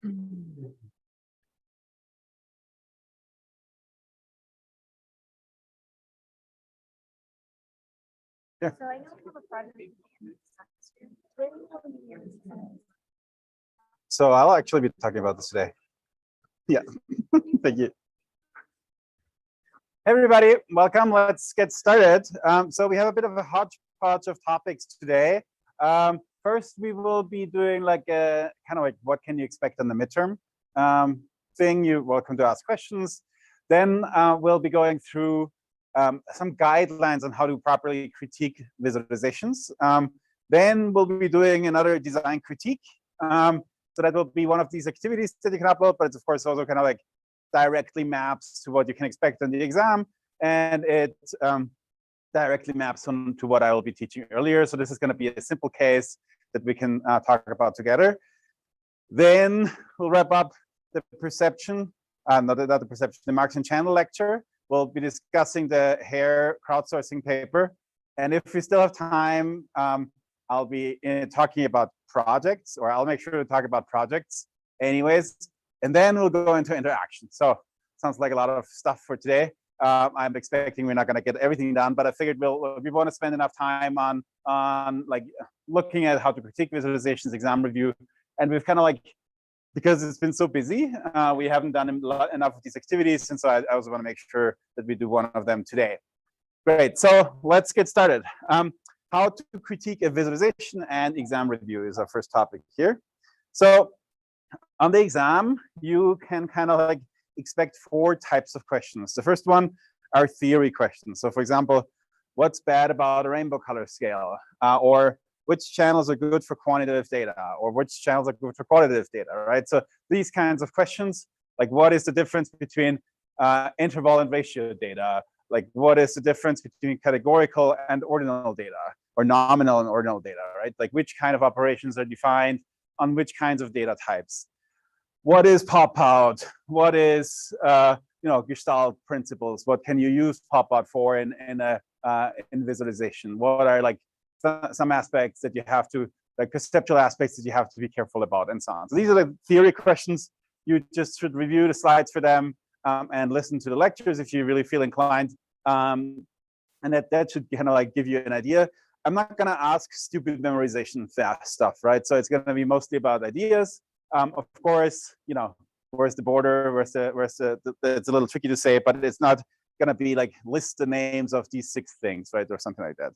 Yeah. So I know we have a project. Where do you want to hear this? So I'll actually be talking about this today. Yeah, thank you. Hey everybody, welcome. Let's get started. So we have a bit of a hodgepodge of topics today. First, we will be doing like a kind of like what can you expect on the midterm thing. You're welcome to ask questions. Then we'll be going through some guidelines on how to properly critique visualizations. Then we'll be doing another design critique. So that will be one of these activities that you can upload, but it's of course also kind of like directly maps to what you can expect on the exam, and it directly maps on to what I will be teaching earlier. So this is going to be a simple case that we can talk about together. Then we'll wrap up the perception, not the perception, the marks and channel lecture. We'll be discussing the hair crowdsourcing paper, and if we still have time, I'll be talking about projects, or I'll make sure to talk about projects anyways. And then we'll go into interaction. So sounds like a lot of stuff for today. I'm expecting we're not going to get everything done, but I figured we want to spend enough time on like looking at how to critique visualizations, exam review, and we've kind of like, because it's been so busy, we haven't done enough of these activities, and so I also want to make sure that we do one of them today. Great. So let's get started. How to critique a visualization and exam review is our first topic here. So on the exam, you can kind of like expect 4 types of questions. The first one are theory questions. So for example, what's bad about a rainbow color scale? Or which channels are good for quantitative data? Or which channels are good for qualitative data, right? So these kinds of questions, like what is the difference between interval and ratio data? Like what is the difference between categorical and ordinal data, or nominal and ordinal data, right? Like which kind of operations are defined on which kinds of data types? What is pop-out? What is Gestalt principles? What can you use pop-out for in visualization? What are like some aspects that you have to, like conceptual aspects that you have to be careful about, and so on. So these are the theory questions. You just should review the slides for them and listen to the lectures if you really feel inclined. And that should kind of like give you an idea. I'm not going to ask stupid memorization stuff, right? So it's going to be mostly about ideas. Of course, where's the border? It's a little tricky to say, but it's not going to be like list the names of these 6 things, right, or something like that.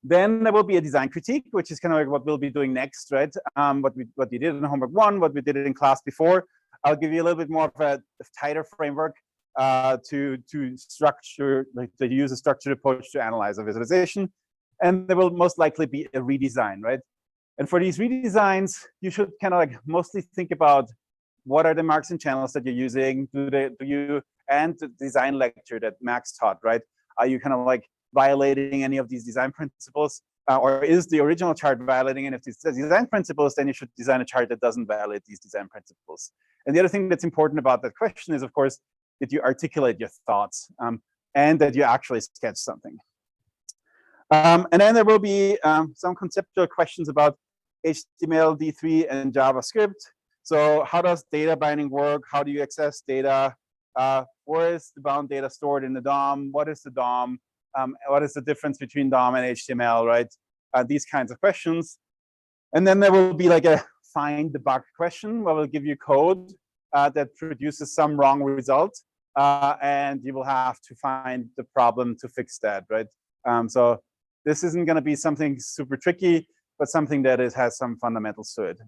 Then there will be a design critique, which is kind of like what we'll be doing next, right? What you did in homework 1, what we did in class before. I'll give you a little bit more of a tighter framework to structure, like to use a structured approach to analyze a visualization. And there will most likely be a redesign, right? And for these redesigns, you should kind of like mostly think about what are the marks and channels that you're using, and the design lecture that Max taught, right? Are you kind of like violating any of these design principles? Or is the original chart violating any of these design principles? Then you should design a chart that doesn't violate these design principles. And the other thing that's important about that question is, of course, that you articulate your thoughts and that you actually sketch something. And then there will be some conceptual questions about HTML, D3, and JavaScript. So how does data binding work? How do you access data? Where is the bound data stored in the DOM? What is the DOM? What is the difference between DOM and HTML, right? These kinds of questions. And then there will be like a find the bug question, where we'll give you code that produces some wrong result. And you will have to find the problem to fix that, right? So this isn't going to be something super tricky, but something that has some fundamentals to it.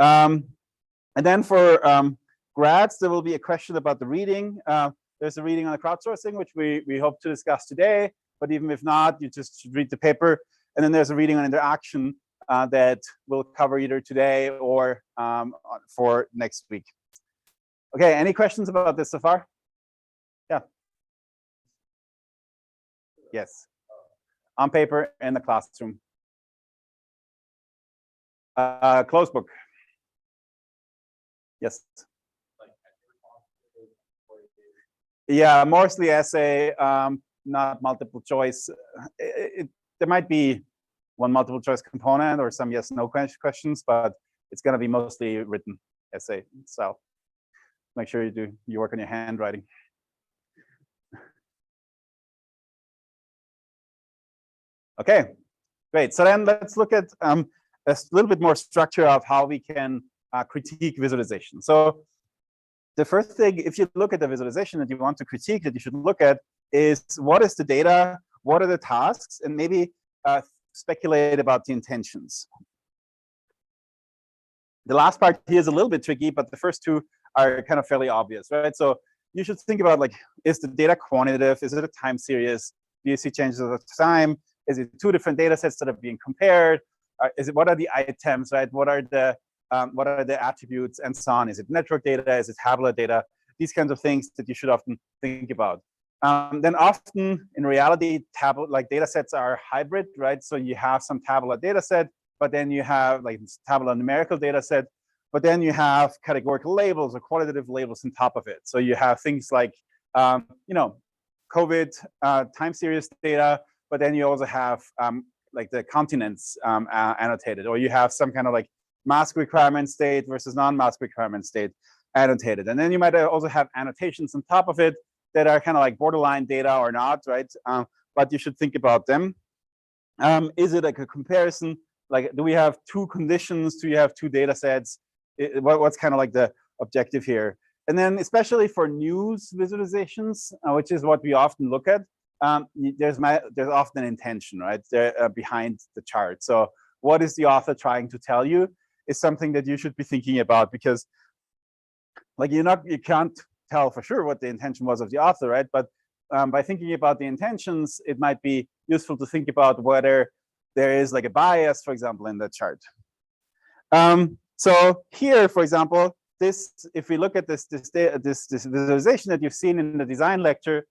And then for grads, there will be a question about the reading. There's a reading on the crowdsourcing, which we hope to discuss today. But even if not, you just should read the paper. And then there's a reading on interaction that we'll cover either today or for next week. Okay, any questions about this so far? Yeah. Yes. On paper in the classroom. Closed book. Yes. Yeah, mostly essay, not multiple choice. There might be one multiple choice component or some yes/no questions, but it's going to be mostly written essay style. Make sure you work on your handwriting. Okay, great. So then let's look at a little bit more structure of how we can critique visualization. So the first thing, if you look at the visualization that you want to critique, that you should look at is what is the data, what are the tasks, and maybe speculate about the intentions. The last part here is a little bit tricky, but the first two are kind of fairly obvious, right? So you should think about, like, is the data quantitative? Is it a time series? Do you see changes over time? Is it two different data sets that are being compared? What are the items, right? What are the attributes and so on? Is it network data? Is it tabular data? These kinds of things that you should often think about. Then often in reality, data sets are hybrid, right? So you have some tabular data set, but then you have like tabular numerical data set, but then you have categorical labels or qualitative labels on top of it. So you have things like, COVID time series data, but then you also have like the continents annotated, or you have some kind of like mask requirement state versus non-mask requirement state annotated. And then you might also have annotations on top of it that are kind of like borderline data or not, right? But you should think about them. Is it like a comparison? Like, do we have two conditions? Do you have two data sets? What's kind of like the objective here? And then especially for news visualizations, which is what we often look at, there's often an intention, right, behind the chart. So what is the author trying to tell you is something that you should be thinking about, because like you can't tell for sure what the intention was of the author, right? But by thinking about the intentions, it might be useful to think about whether there is like a bias, for example, in the chart. So here, for example, if we look at this visualization that you've seen in the design lecture,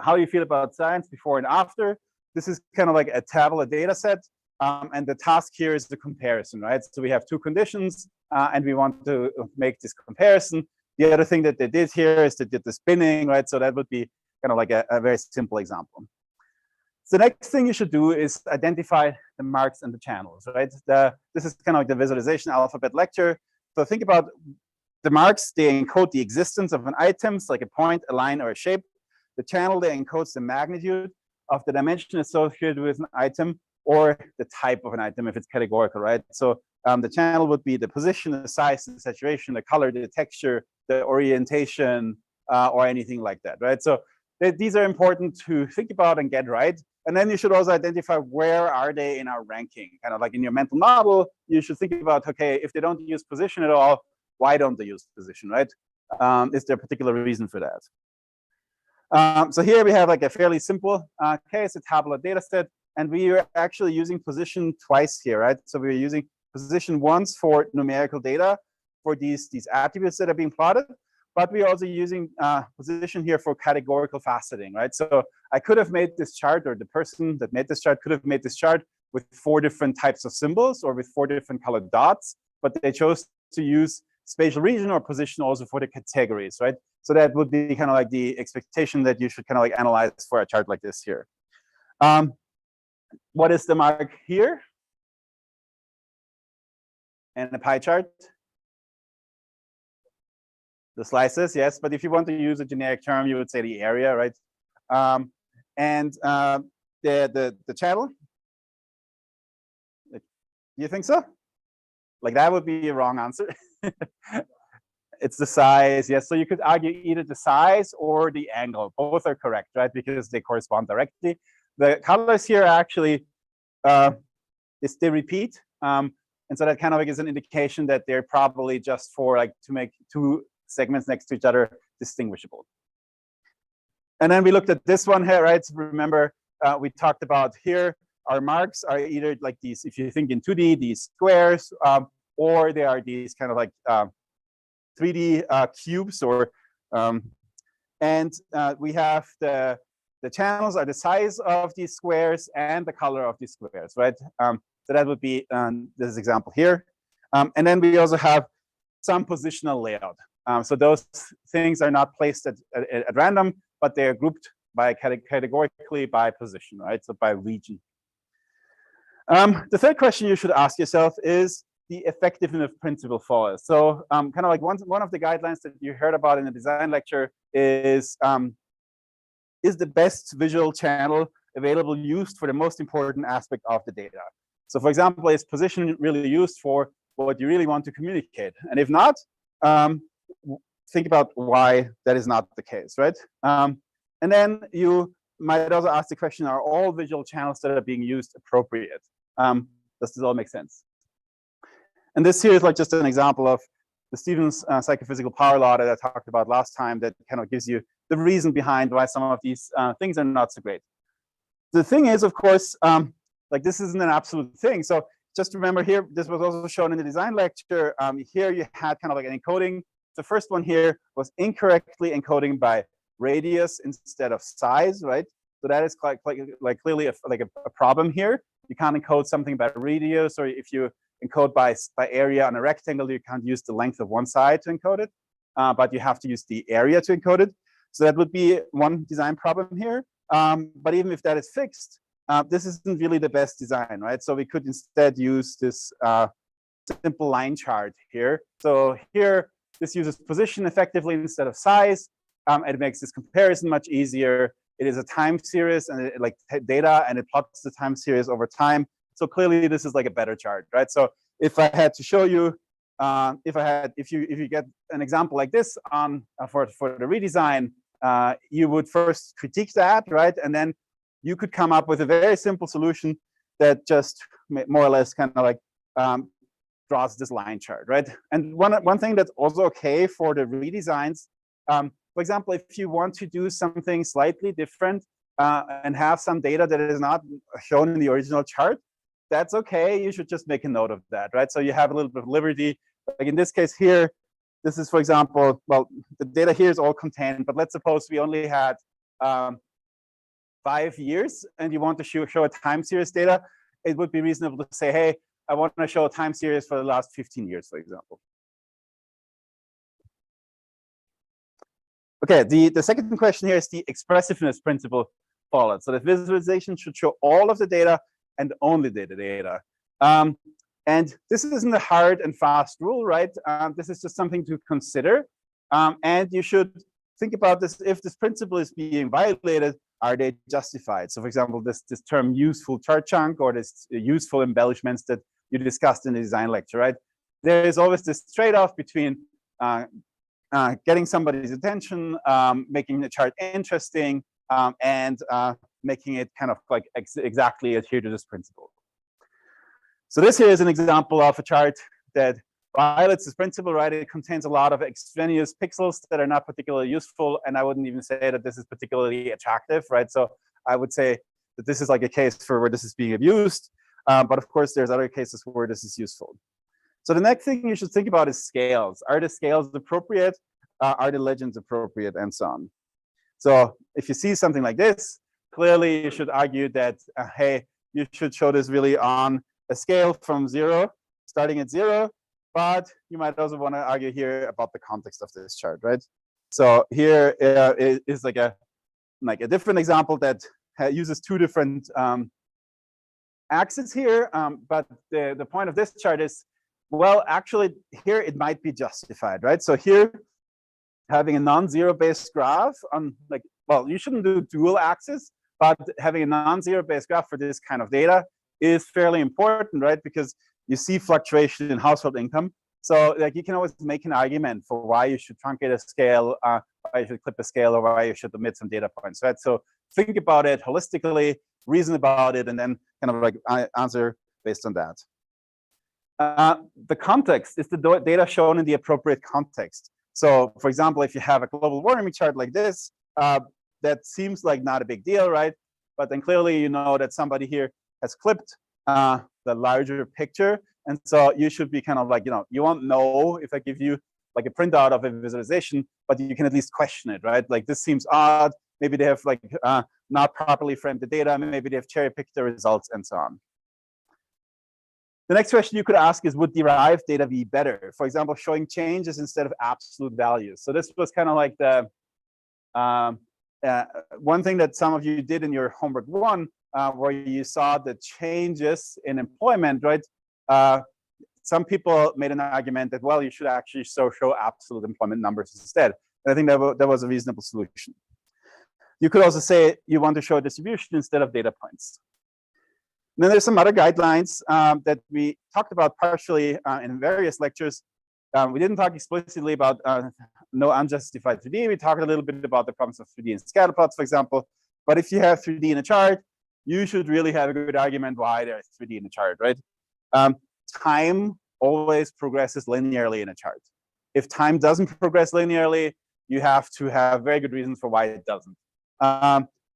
how you feel about science before and after, this is kind of like a tabular data set. And the task here is the comparison, right? So we have two conditions, and we want to make this comparison. The other thing that they did here is they did the spinning, right? So that would be kind of like a very simple example. So the next thing you should do is identify the marks and the channels, right? This is kind of like the visualization alphabet lecture. So think about the marks. They encode the existence of an item, like a point, a line, or a shape. The channel, they encodes the magnitude of the dimension associated with an item, or the type of an item if it's categorical, right? So the channel would be the position, the size, the saturation, the color, the texture, the orientation, or anything like that, right? So these are important to think about and get right. And then you should also identify where are they in our ranking. Kind of like in your mental model, you should think about, okay, if they don't use position at all, why don't they use position, right? Is there a particular reason for that? So here we have like a fairly simple case, a tabular data set, and we are actually using position twice here, right? So we're using position once for numerical data for these attributes that are being plotted, but we're also using position here for categorical faceting, right? So I could have made this chart, or the person that made this chart could have made this chart with 4 different types of symbols or with 4 different colored dots, but they chose to use spatial region or position also for the categories, right? So that would be kind of like the expectation that you should kind of like analyze for a chart like this here. What is the mark here? And the pie chart? The slices, yes. But if you want to use a generic term, you would say the area, right? And the channel? You think so? Like that would be a wrong answer. It's the size, yes. So you could argue either the size or the angle. Both are correct, right? Because they correspond directly. The colors here actually, they repeat. And so that kind of is an indication that they're probably just for like to make 2 segments next to each other distinguishable. And then we looked at this one here, right? So remember, we talked about here, our marks are either like these, if you think in 2D, these squares, or they are these kind of like 3D cubes, or and we have the channels are the size of these squares and the color of these squares, right? So that would be this example here. And then we also have some positional layout. So those things are not placed at random, but they are grouped by categorically by position, right? So by region. The third question you should ask yourself is, the effectiveness principle follows. So kind of like one of the guidelines that you heard about in the design lecture is the best visual channel available used for the most important aspect of the data. So for example, is position really used for what you really want to communicate? And if not, think about why that is not the case, right? And then you might also ask the question, are all visual channels that are being used appropriate? Does this all make sense? And this here is like just an example of the Stevens psychophysical power law that I talked about last time that kind of gives you the reason behind why some of these things are not so great. The thing is, of course, like this isn't an absolute thing. So just remember here, this was also shown in the design lecture. Here you had kind of like an encoding. The first one here was incorrectly encoding by radius instead of size, right? So that is clearly a problem here. You can't encode something by radius, or if you encode by area on a rectangle, you can't use the length of one side to encode it, but you have to use the area to encode it. So that would be one design problem here. But even if that is fixed, this isn't really the best design, right? So we could instead use this simple line chart here. So here, this uses position effectively instead of size. It makes this comparison much easier. It is a time series and like data, and it plots the time series over time. So clearly, this is like a better chart, right? So if I had to show you, if you get an example like this on for the redesign, you would first critique that, right? And then you could come up with a very simple solution that just more or less kind of like draws this line chart, right? And one thing that's also okay for the redesigns, for example, if you want to do something slightly different and have some data that is not shown in the original chart, that's okay. You should just make a note of that, right? So you have a little bit of liberty. Like in this case here, this is, for example, well, the data here is all contained, but let's suppose we only had 5 years and you want to show a time series data. It would be reasonable to say, hey, I want to show a time series for the last 15 years, for example. Okay, the second question here is the expressiveness principle followed. So the visualization should show all of the data and only the data. And this isn't a hard and fast rule, right? This is just something to consider. And you should think about this. If this principle is being violated, are they justified? So for example, this term useful chart chunk or this useful embellishments that you discussed in the design lecture, right? There is always this trade-off between getting somebody's attention, making the chart interesting, and making it kind of like exactly adhere to this principle. So this here is an example of a chart that violates this principle, right? It contains a lot of extraneous pixels that are not particularly useful, and I wouldn't even say that this is particularly attractive, right? So I would say that this is like a case for where this is being abused, but of course there's other cases where this is useful. So the next thing you should think about is scales. Are the scales appropriate? Are the legends appropriate, and so on? So if you see something like this, clearly you should argue that, hey, you should show this really on a scale from 0, starting at 0, but you might also want to argue here about the context of this chart, right? So here is like a different example that uses 2 different axes here, but the point of this chart is, well, actually here it might be justified, right? So here, having a non-zero based graph on well, you shouldn't do dual axis, but having a non-zero based graph for this kind of data is fairly important, right? Because you see fluctuation in household income. So like you can always make an argument for why you should truncate a scale, why you should clip a scale, or why you should omit some data points, right? So think about it holistically, reason about it, and then kind of like answer based on that. The context is the data shown in the appropriate context. So for example, if you have a global warming chart like this, that seems like not a big deal, right? But then clearly you know that somebody here has clipped the larger picture. And so you should be kind of like, you won't know if I give you like a printout of a visualization, but you can at least question it, right? Like this seems odd. Maybe they have like not properly framed the data. Maybe they have cherry picked the results and so on. The next question you could ask is, would derived data be better? For example, showing changes instead of absolute values. So this was kind of like the one thing that some of you did in your homework 1, where you saw the changes in employment, right? some people made an argument that, well, you should actually show absolute employment numbers instead. And I think that was a reasonable solution. You could also say you want to show a distribution instead of data points. And then there's some other guidelines that we talked about partially in various lectures. We didn't talk explicitly about no unjustified 3D. We talked a little bit about the problems of 3D and scatter plots, for example. But if you have 3D in a chart, you should really have a good argument why there's 3D in a chart, right? Time always progresses linearly in a chart. If time doesn't progress linearly, you have to have very good reasons for why it doesn't.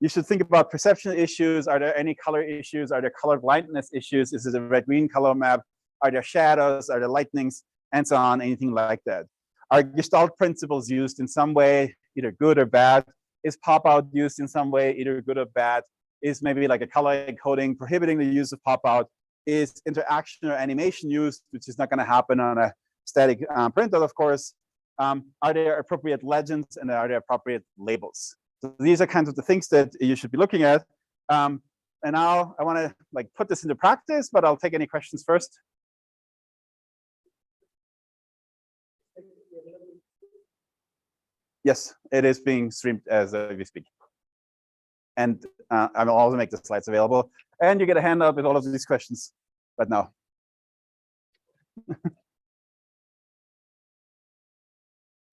You should think about perception issues. Are there any color issues? Are there color blindness issues? Is it a red-green color map? Are there shadows? Are there lightnings? And so on, anything like that. Are Gestalt principles used in some way, either good or bad? Is pop-out used in some way, either good or bad? Is maybe like a color encoding prohibiting the use of pop-out? Is interaction or animation used, which is not going to happen on a static printout, of course? Are there appropriate legends and are there appropriate labels? So these are kinds of the things that you should be looking at. And now I want to like put this into practice, but I'll take any questions first. Yes, it is being streamed as we speak. And I will also make the slides available. And you get a handout with all of these questions right now.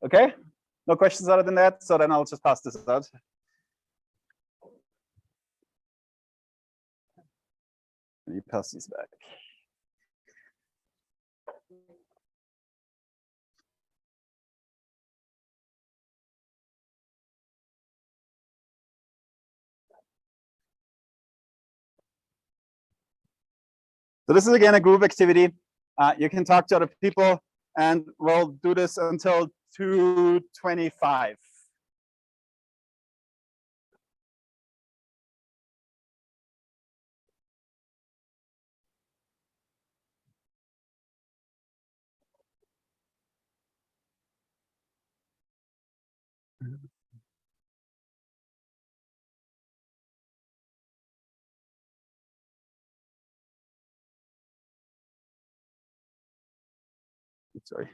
Okay, no questions other than that. So then I'll just pass this out. Can you pass these back? So this is again a group activity. You can talk to other people, and we'll do this until 2:25. Sorry.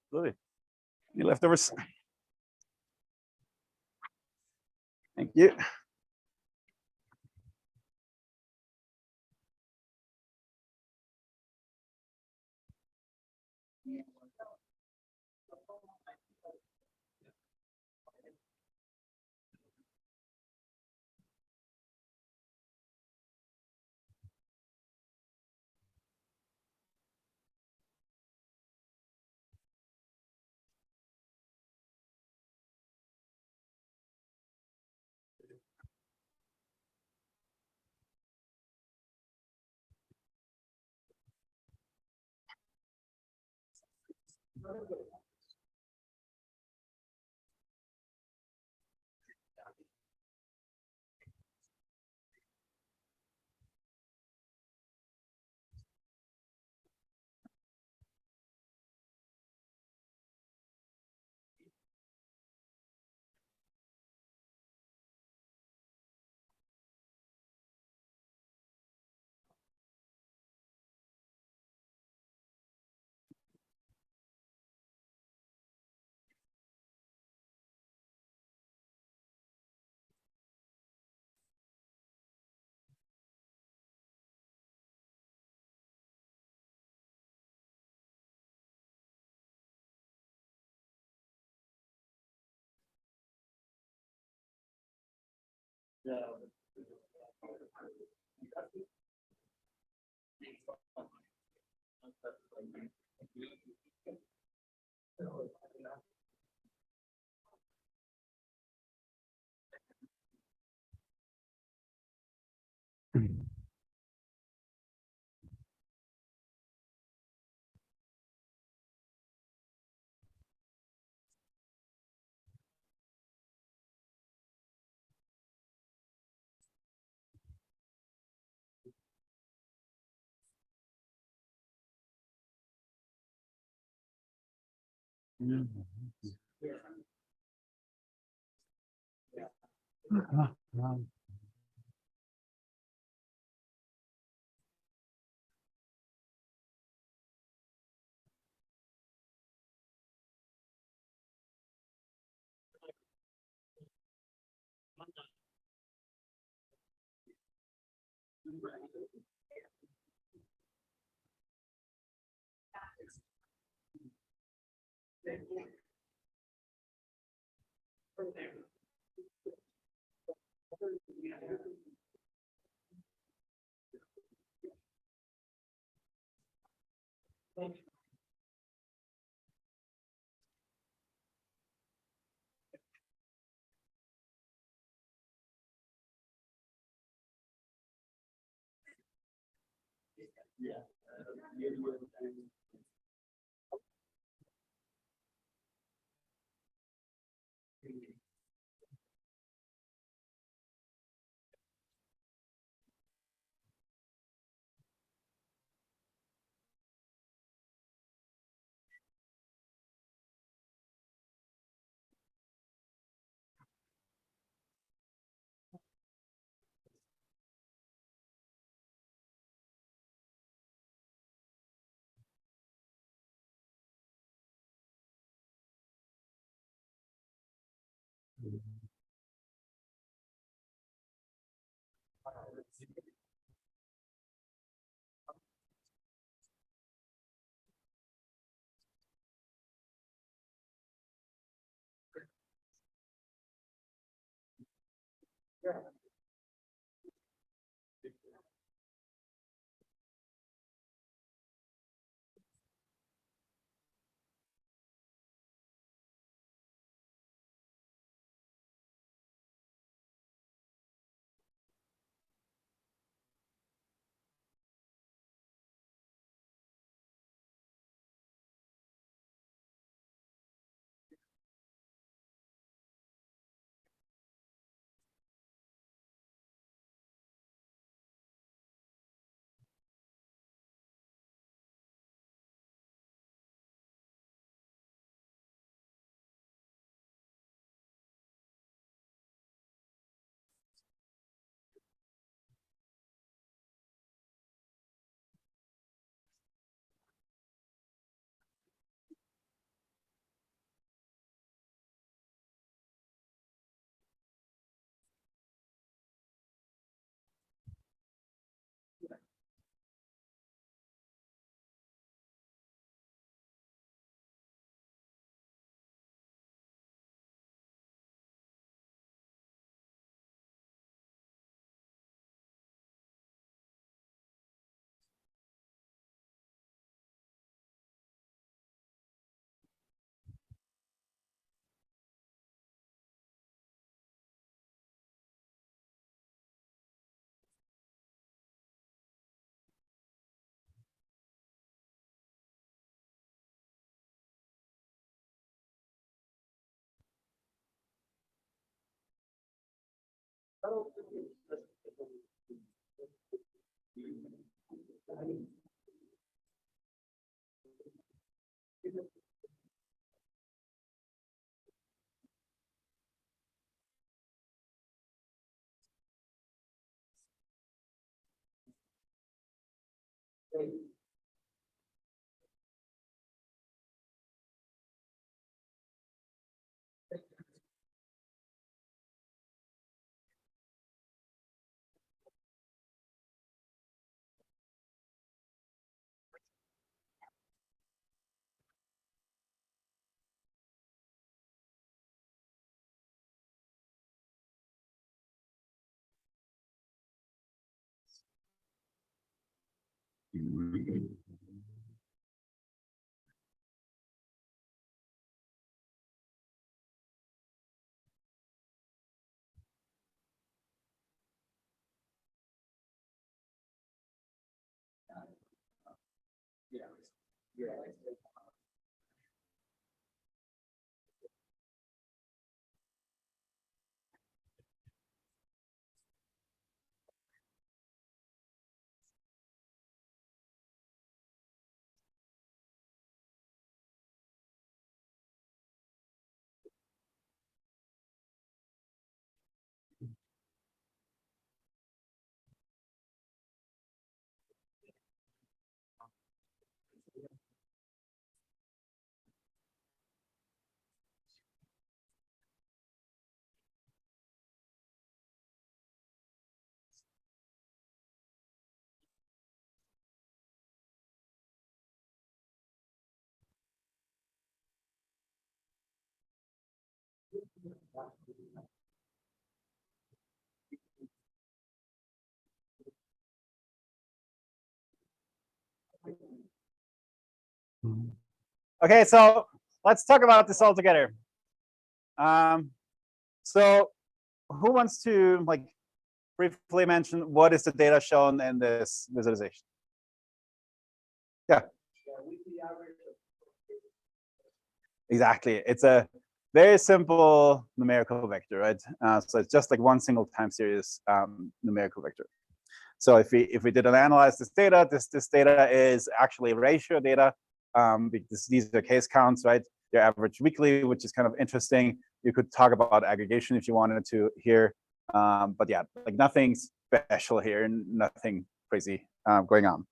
Absolutely. Any leftovers? Thank you. Okay, so let's talk about this all together. So who wants to like briefly mention what is the data shown in this visualization? Yeah. Exactly. It's a very simple numerical vector, right? So it's just like one single time series numerical vector. So if we did analyze this data, this data is actually ratio data. Because these are case counts, right? They're average weekly, which is kind of interesting. You could talk about aggregation if you wanted to here. But yeah, like nothing special here, and nothing crazy going on.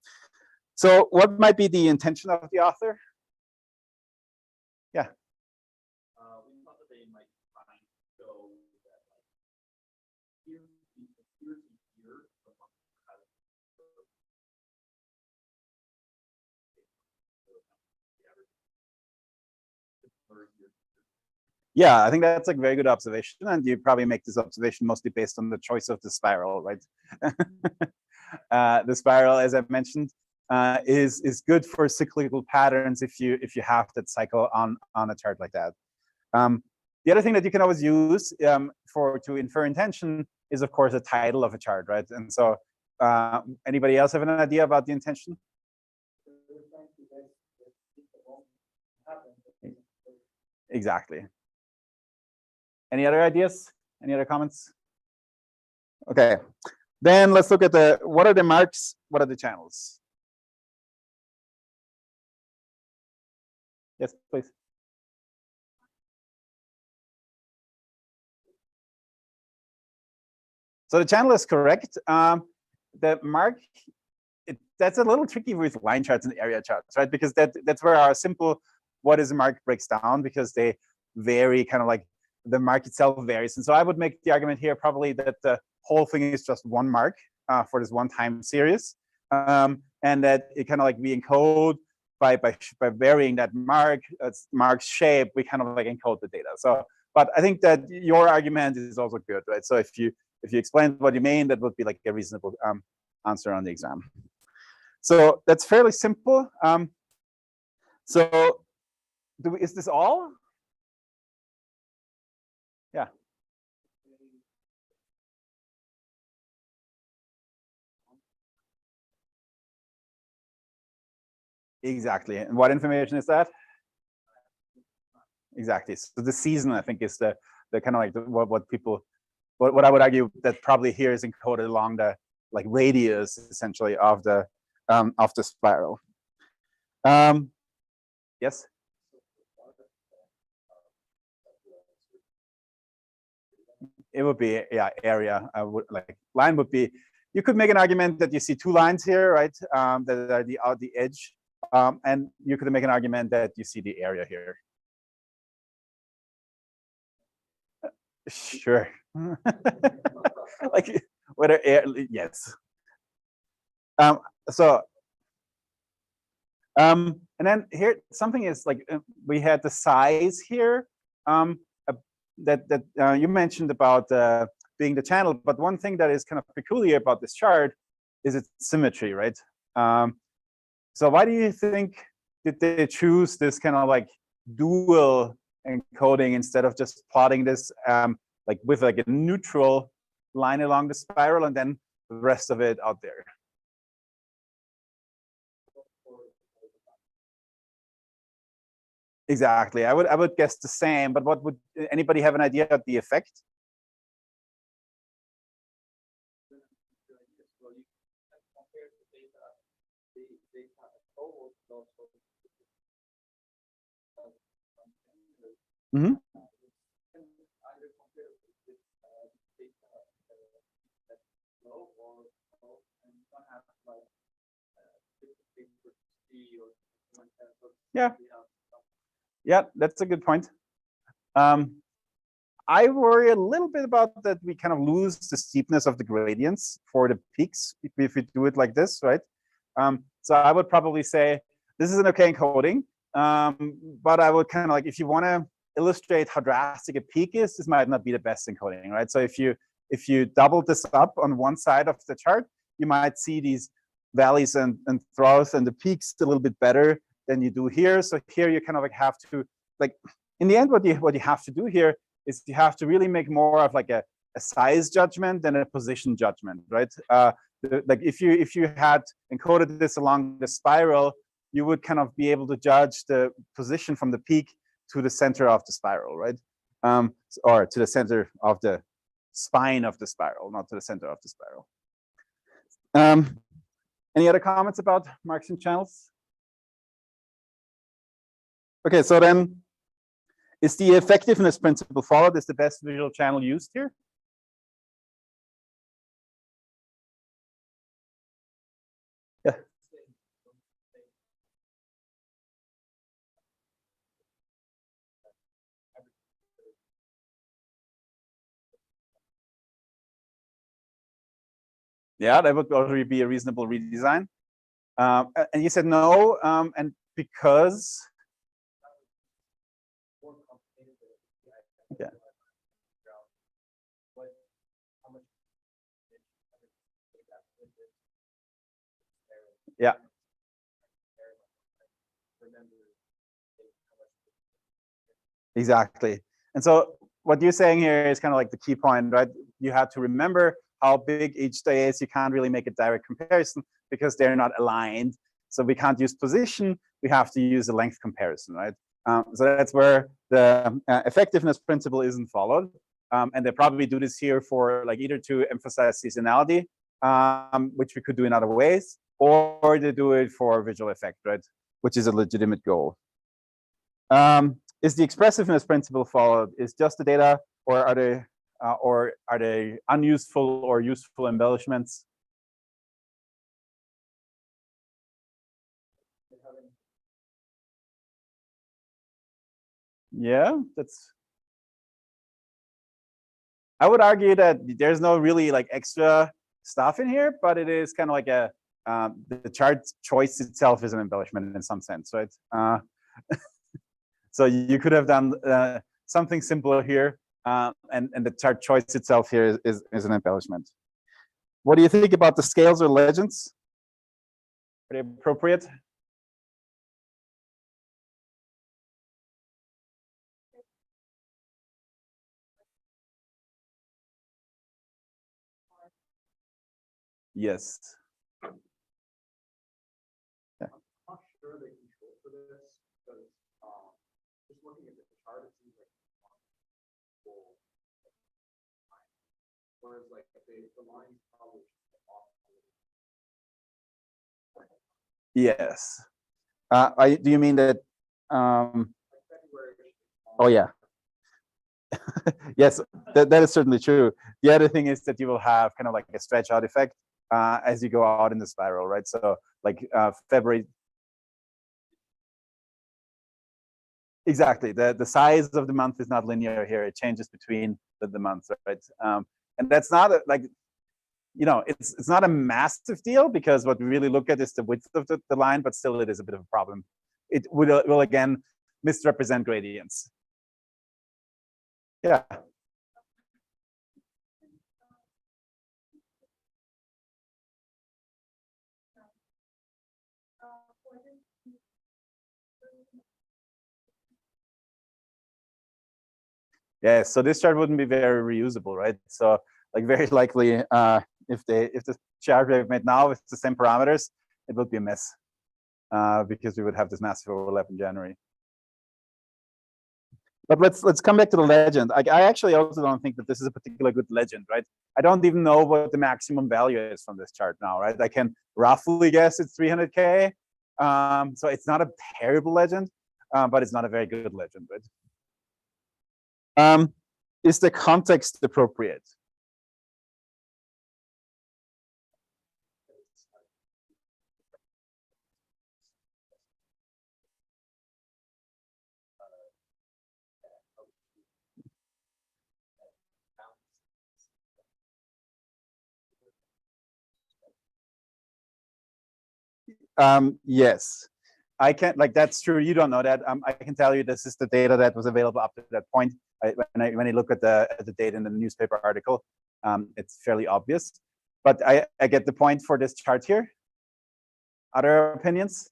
So what might be the intention of the author? Yeah. We thought that they might try and show that like here's the year Yeah, I think that's like a very good observation, and you probably make this observation mostly based on the choice of the spiral, right? The spiral, as I mentioned, is good for cyclical patterns if you have that cycle on a chart like that. The other thing that you can always use to infer intention is, of course, a title of a chart, right? And so, anybody else have an idea about the intention? Exactly. Any other ideas? Any other comments? Okay, then let's look at what are the marks, what are the channels? Yes, please. So the channel is correct. The mark, that's a little tricky with line charts and area charts, right? Because that's where our simple what is a mark breaks down, because they vary, kind of like the mark itself varies. And so I would make the argument here probably that the whole thing is just one mark for this one time series. And that it kind of like we encode by varying that mark's shape, we kind of like encode the data. So, but I think that your argument is also good, right? So if you explain what you mean, that would be like a reasonable answer on the exam. So that's fairly simple. So is this all? Yeah. Exactly. And what information is that? Exactly. So the season, I think, is the kind of like what I would argue that probably here is encoded along the like radius essentially of the spiral. Yes. It would be, yeah, area. I would like line would be. You could make an argument that you see two lines here, right? That are the edge, and you could make an argument that you see the area here. Sure. Like whether yes. So and then here something is like we had the size here that you mentioned about being the channel, but one thing that is kind of peculiar about this chart is its symmetry, right? So why do you think did they choose this kind of like dual encoding instead of just plotting this like with like a neutral line along the spiral and then the rest of it out there? Exactly. I would guess the same, but what would anybody have an idea of the effect? Mm-hmm. Yeah. Yeah, that's a good point. I worry a little bit about that we kind of lose the steepness of the gradients for the peaks if we do it like this, right? So I would probably say this is an okay encoding, but I would kind of like, if you want to illustrate how drastic a peak is, this might not be the best encoding, right? So if you double this up on one side of the chart, you might see these valleys and throws and the peaks a little bit better than you do here. So here you kind of like have to, like, in the end, what you have to do here is you have to really make more of like a size judgment than a position judgment, right? Like if you had encoded this along the spiral, you would kind of be able to judge the position from the peak to the center of the spiral, right? Or to the center of the spine of the spiral, not to the center of the spiral. Any other comments about Marxian channels? Okay, so then, is the effectiveness principle followed? Is the best visual channel used here? Yeah. Yeah, that would already be a reasonable redesign. And you said no, and because. Yeah. Yeah. Exactly. And so what you're saying here is kind of like the key point, right? You have to remember how big each day is. You can't really make a direct comparison because they're not aligned. So we can't use position. We have to use a length comparison, right? So that's where the effectiveness principle isn't followed. And they probably do this here for like either to emphasize seasonality, which we could do in other ways, or they do it for visual effect, right? Which is a legitimate goal. Is the expressiveness principle followed? Is just the data, or are they unuseful or useful embellishments? Yeah, that's. I would argue that there's no really like extra stuff in here, but it is kind of like a the chart choice itself is an embellishment in some sense, right? So you could have done something simpler here, and the chart choice itself here is an embellishment. What do you think about the scales or legends? Are they appropriate? Yes. I'm not sure they control for this because just looking at the chart, it seems like whereas like the lines probably off. Yes. Do you mean that? Oh yeah. Yes, that is certainly true. The other thing is that you will have kind of like a stretch out effect as you go out in the spiral, right? So like February. Exactly. The size of the month is not linear here. It changes between the months, right? And that's not like, you know, it's not a massive deal because what we really look at is the width of the line, but still it is a bit of a problem. It will again misrepresent gradients. Yeah. Yeah, so this chart wouldn't be very reusable, right? So like very likely if the chart they've made now with the same parameters, it would be a mess because we would have this massive overlap in January. But let's come back to the legend. I actually also don't think that this is a particularly good legend, right? I don't even know what the maximum value is from this chart now, right? I can roughly guess it's 300K. So it's not a terrible legend, but it's not a very good legend, right? Is the context appropriate? Yes, I can't, like, that's true. You don't know that. I can tell you this is the data that was available up to that point. When I look at the data in the newspaper article, it's fairly obvious. But I get the point for this chart here. Other opinions?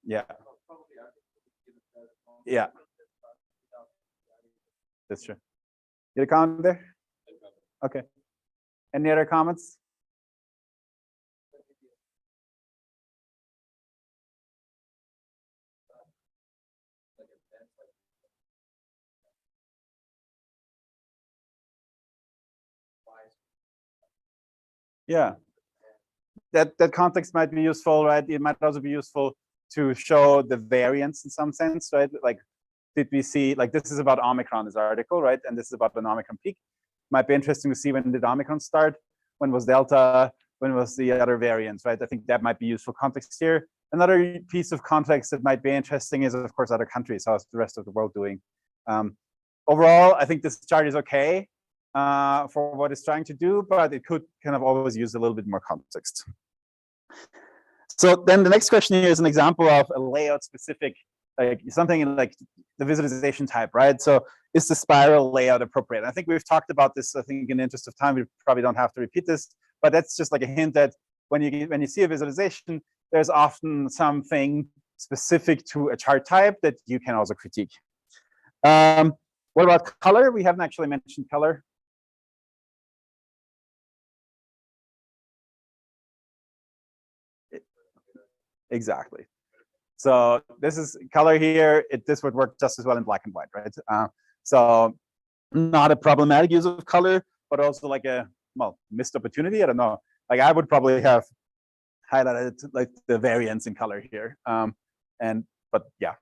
Yeah. Yeah. That's true. You had a comment there? Okay. Any other comments? Yeah. That context might be useful, right? It might also be useful to show the variance in some sense, right? Like, did we see, like, this is about Omicron, this article, right? And this is about an Omicron peak. Might be interesting to see when did Omicron start, when was Delta, when was the other variants, right? I think that might be useful context here. Another piece of context that might be interesting is, of course, other countries. How's the rest of the world doing? Overall, I think this chart is okay for what it's trying to do, but it could kind of always use a little bit more context. So then the next question here is an example of a layout specific, like something like the visualization type, right? So is the spiral layout appropriate? I think we've talked about this. I think in the interest of time, we probably don't have to repeat this, but that's just like a hint that when you see a visualization, there's often something specific to a chart type that you can also critique. What about color? We haven't actually mentioned color. Exactly. So this is color here. This would work just as well in black and white, right? So not a problematic use of color, but also like a, well, missed opportunity. I don't know. Like I would probably have highlighted like the variance in color here. But yeah,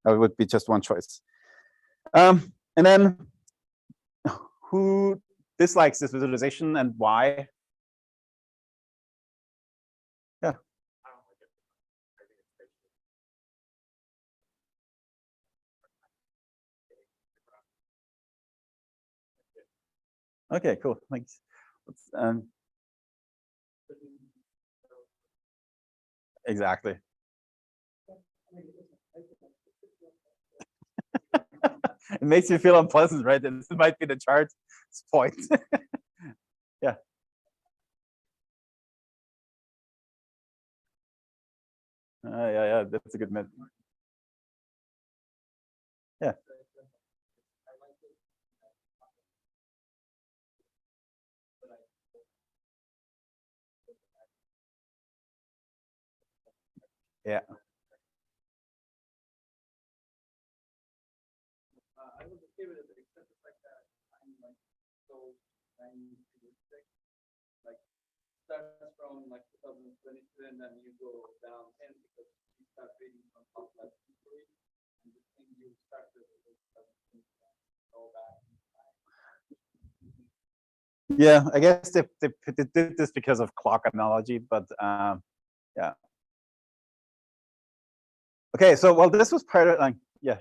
that would be just one choice. And then who dislikes this visualization and why? Yeah. Okay, cool. Thanks. Exactly. It makes you feel unpleasant, right? And this might be the chart's point. Yeah. Yeah, that's a good myth. Yeah. Yeah. I would give it a except it's like that. I'm like so like starts from like 2022 and then you go down 10 because you start reading from top left history and the thing you start with go back. Yeah, I guess they did this because of clock analogy, but yeah. Okay, so well, this was part of like, yeah.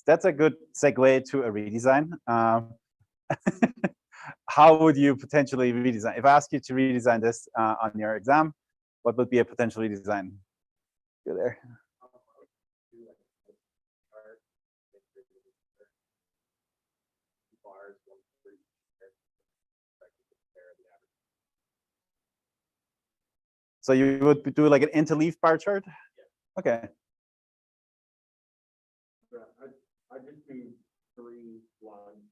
That's a good segue to a redesign. How would you potentially redesign? If I ask you to redesign this on your exam, what would be a potential redesign? Go there. So you would do like an interleaf bar chart? Okay. I just do 3 lines.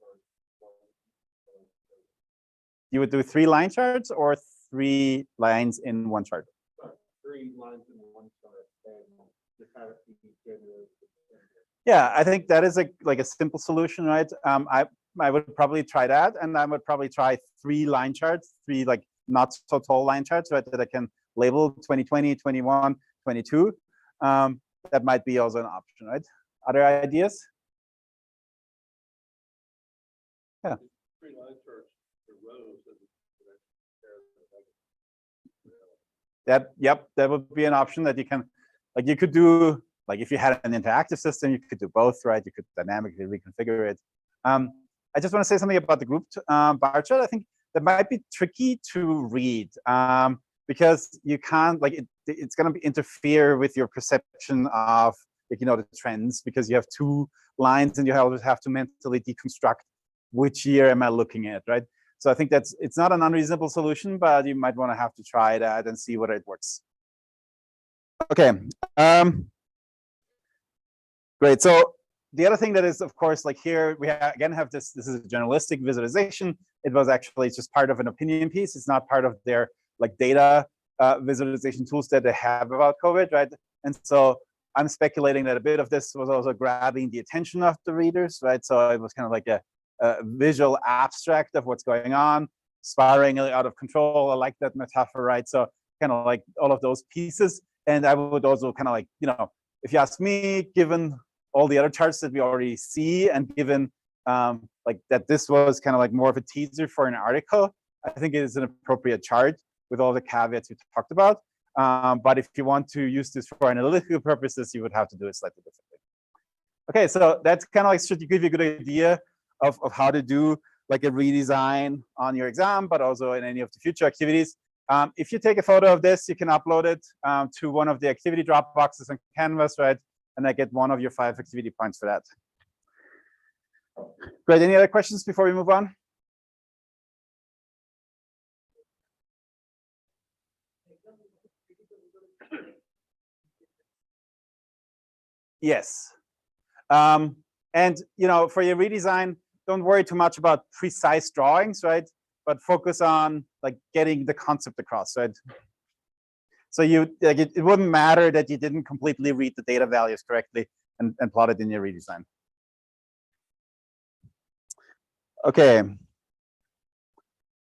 You would do 3 line charts or 3 lines in one chart? 3 lines in one chart and just have it be generated. Yeah, I think that is like a simple solution, right? I would probably try that, and I would probably try 3 line charts, 3 like not so tall line charts, right? That I can label 2020, 21, 22. That might be also an option, right? Other ideas? Yeah. 3 line charts for rows. That would be an option that you can, like you could do, like if you had an interactive system, you could do both, right? You could dynamically reconfigure it. I just want to say something about the grouped bar chart. I think that might be tricky to read because you can't, like, it's going to interfere with your perception of, like, the trends, because you have two lines and you have to mentally deconstruct which year am I looking at, right? So I think it's not an unreasonable solution, but you might want to have to try that and see whether it works. Okay. Great. So the other thing that is, of course, like here we again have this is a journalistic visualization. It was actually just part of an opinion piece. It's not part of their like data visualization tools that they have about COVID, right? And so I'm speculating that a bit of this was also grabbing the attention of the readers, right? So it was kind of like a visual abstract of what's going on, spiraling out of control. I like that metaphor, right? So kind of like all of those pieces. And I would also kind of like, if you ask me, given all the other charts that we already see, and given like that this was kind of like more of a teaser for an article, I think it is an appropriate chart with all the caveats we talked about. But if you want to use this for analytical purposes, you would have to do it slightly differently. Okay, so that's kind of like should give you a good idea of how to do like a redesign on your exam, but also in any of the future activities. If you take a photo of this, you can upload it to one of the activity drop boxes on Canvas, right? And I get one of your 5 activity points for that. Great. Any other questions before we move on? Yes. And for your redesign, don't worry too much about precise drawings, right? But focus on like getting the concept across, right? So it wouldn't matter that you didn't completely read the data values correctly and plot it in your redesign. Okay.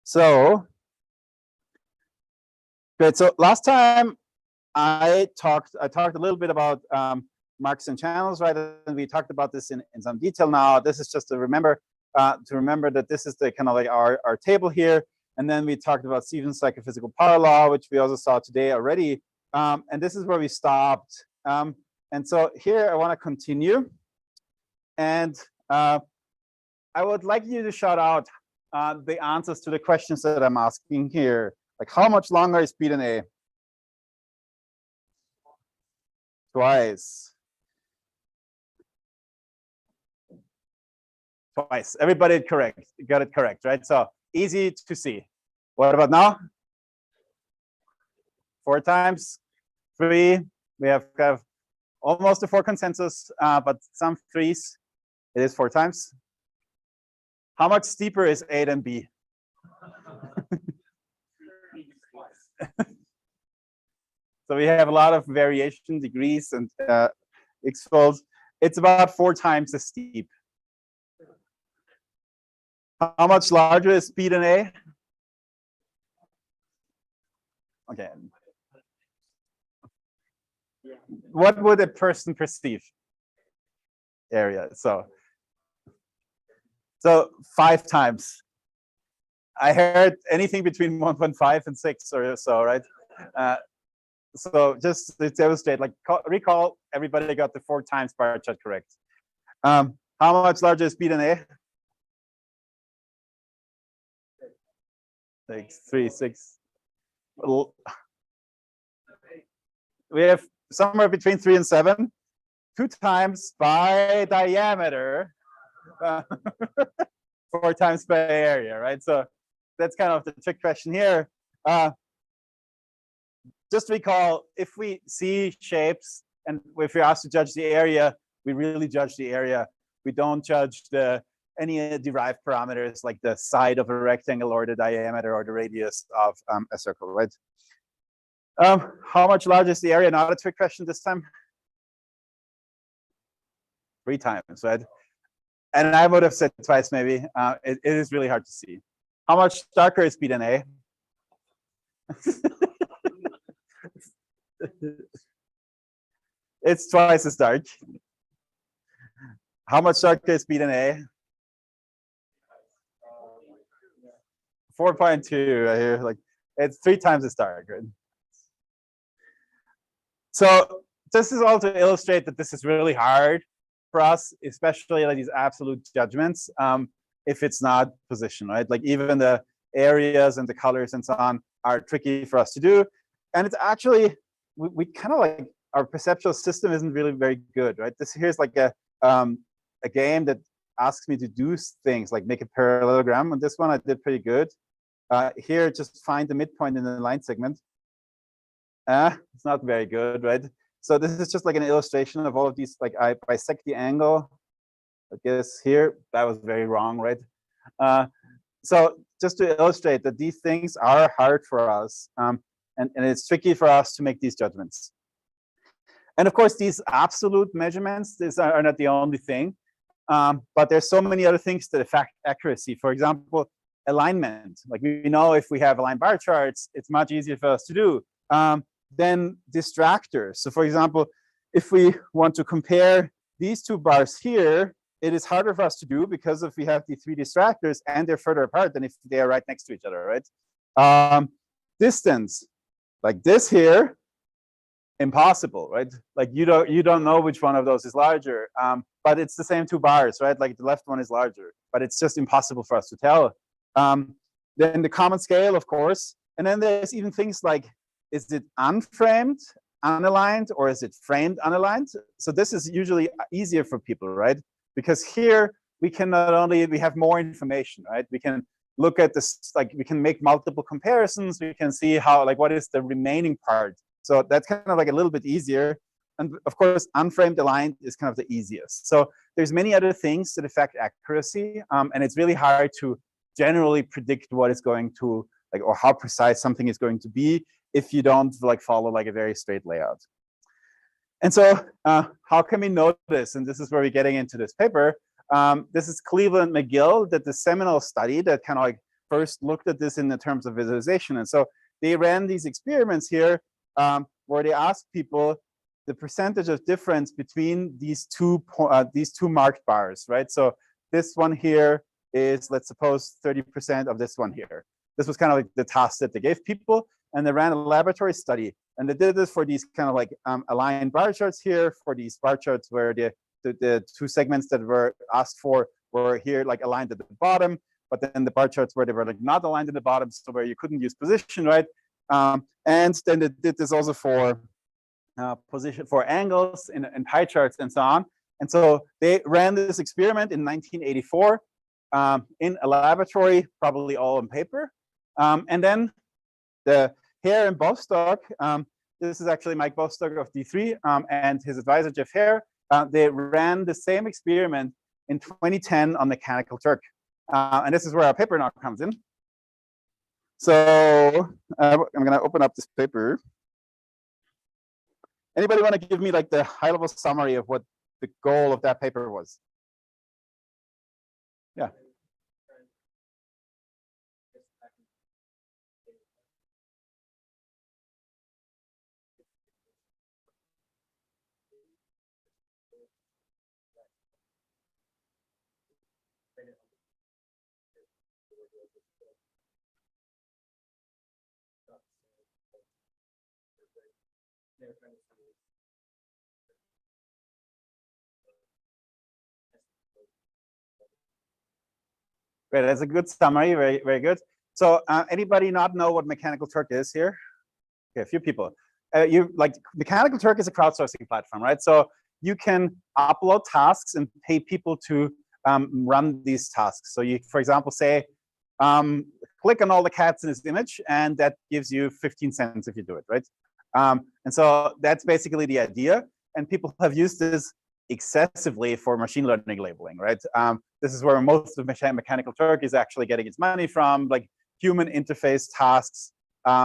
So great. So last time I talked a little bit about marks and channels, right? And we talked about this in some detail now. This is just to remember that this is the kind of like our table here. And then we talked about Stevens' psychophysical power law, which we also saw today already. And this is where we stopped. And so here I want to continue. And I would like you to shout out the answers to the questions that I'm asking here. Like, how much longer is B than A? Twice. Everybody correct. Got it correct, right? So easy to see. What about now? 4 times. 3. We have kind of almost a 4 consensus, but some 3s. It is 4 times. How much steeper is A than B? So we have a lot of variation, degrees, and x-folds. It's about 4 times as steep. How much larger is B than A? Okay. What would a person perceive? Area. So 5 times. I heard anything between 1.5 and 6 or so, right? So just to demonstrate, like recall, everybody got the 4 times bar chart correct. How much larger is B than A? Like 3, 6. We have somewhere between 3 and 7. 2 times by diameter. 4 times by area, right? So that's kind of the trick question here. Just recall, if we see shapes and if we're asked to judge the area, we really judge the area. We don't judge any derived parameters like the side of a rectangle or the diameter or the radius of a circle, right? How much larger is the area? Not a trick question this time. 3 times, right? And I would have said twice maybe. It is really hard to see. How much darker is B than A? It's twice as dark. How much darker is B than A? 4.2 right here. Like it's 3 times as dark, right? So this is all to illustrate that this is really hard for us, especially like these absolute judgments, if it's not position, right? Like even the areas and the colors and so on are tricky for us to do. And it's actually, we kind of like, our perceptual system isn't really very good, right? This here's like a game that asks me to do things like make a parallelogram. And this one I did pretty good. Here, just find the midpoint in the line segment. It's not very good, right? So this is just like an illustration of all of these. Like I bisect the angle. I guess here that was very wrong, right? So just to illustrate that these things are hard for us, and it's tricky for us to make these judgments. And of course, these absolute measurements, these are not the only thing, but there's so many other things that affect accuracy. For example, alignment. Like we know if we have aligned bar charts, it's much easier for us to do. Then distractors. So for example, if we want to compare these two bars here, it is harder for us to do because if we have the three distractors and they're further apart than if they are right next to each other, right? Distance, like this here, impossible, right? Like you don't know which one of those is larger, but it's the same two bars, right? Like the left one is larger, but it's just impossible for us to tell. Then the common scale, of course, and then there's even things like, is it unframed, unaligned, or is it framed, unaligned? So this is usually easier for people, right? Because here we can not only, we have more information, right? We can look at this, like we can make multiple comparisons. We can see how, like, what is the remaining part. So that's kind of like a little bit easier. And of course, unframed aligned is kind of the easiest. So there's many other things that affect accuracy. And it's really hard to generally predict what is going to, like, or how precise something is going to be if you don't like follow like a very straight layout. And so how can we know this? And this is where we're getting into this paper. This is Cleveland McGill, that the seminal study that kind of like first looked at this in the terms of visualization. And so they ran these experiments here where they asked people the percentage of difference between these two marked bars, right? So this one here is, let's suppose, 30% of this one here. This was kind of like the task that they gave people, and they ran a laboratory study. And they did this for these kind of like aligned bar charts here, for these bar charts where the two segments that were asked for were here like aligned at the bottom, but then the bar charts where they were like not aligned at the bottom, so where you couldn't use position, right? And then they did this also for position, for angles in pie charts and so on. And so they ran this experiment in 1984 in a laboratory, probably all on paper. And then the Hare and Bostock, this is actually Mike Bostock of D3 and his advisor, Jeff Hare. They ran the same experiment in 2010 on Mechanical Turk. And this is where our paper now comes in. So I'm going to open up this paper. Anybody want to give me like the high-level summary of what the goal of that paper was? Yeah. Great, that's a good summary. Very, very good. So anybody not know what Mechanical Turk is here? Okay, a few people. Mechanical Turk is a crowdsourcing platform, right? So you can upload tasks and pay people to run these tasks. So you, for example, say, click on all the cats in this image, and that gives you 15 cents if you do it, right? And so that's basically the idea. And people have used this excessively for machine learning labeling, right? This is where most of Mechanical Turk is actually getting its money from, like human interface tasks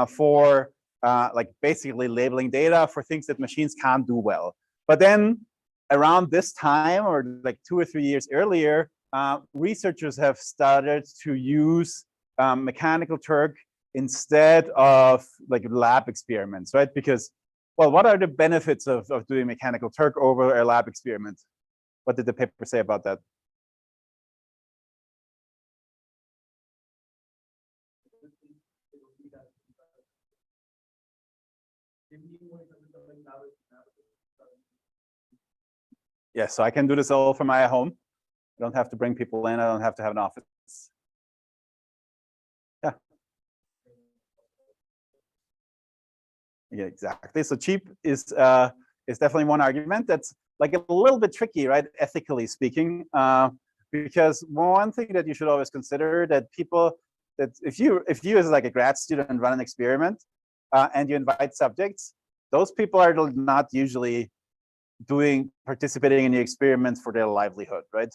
for like basically labeling data for things that machines can't do well. But then around this time, or like 2 or 3 years earlier, researchers have started to use Mechanical Turk instead of like lab experiments, right? Because, well, what are the benefits of doing Mechanical Turk over a lab experiment? What did the paper say about that? Yeah, so I can do this all from my home. I don't have to bring people in. I don't have to have an office. Yeah. Yeah, exactly. So cheap is definitely one argument that's like a little bit tricky, right? Ethically speaking, because one thing that you should always consider that people that if you as like a grad student run an experiment and you invite subjects, those people are not usually participating in the experiment for their livelihood, right?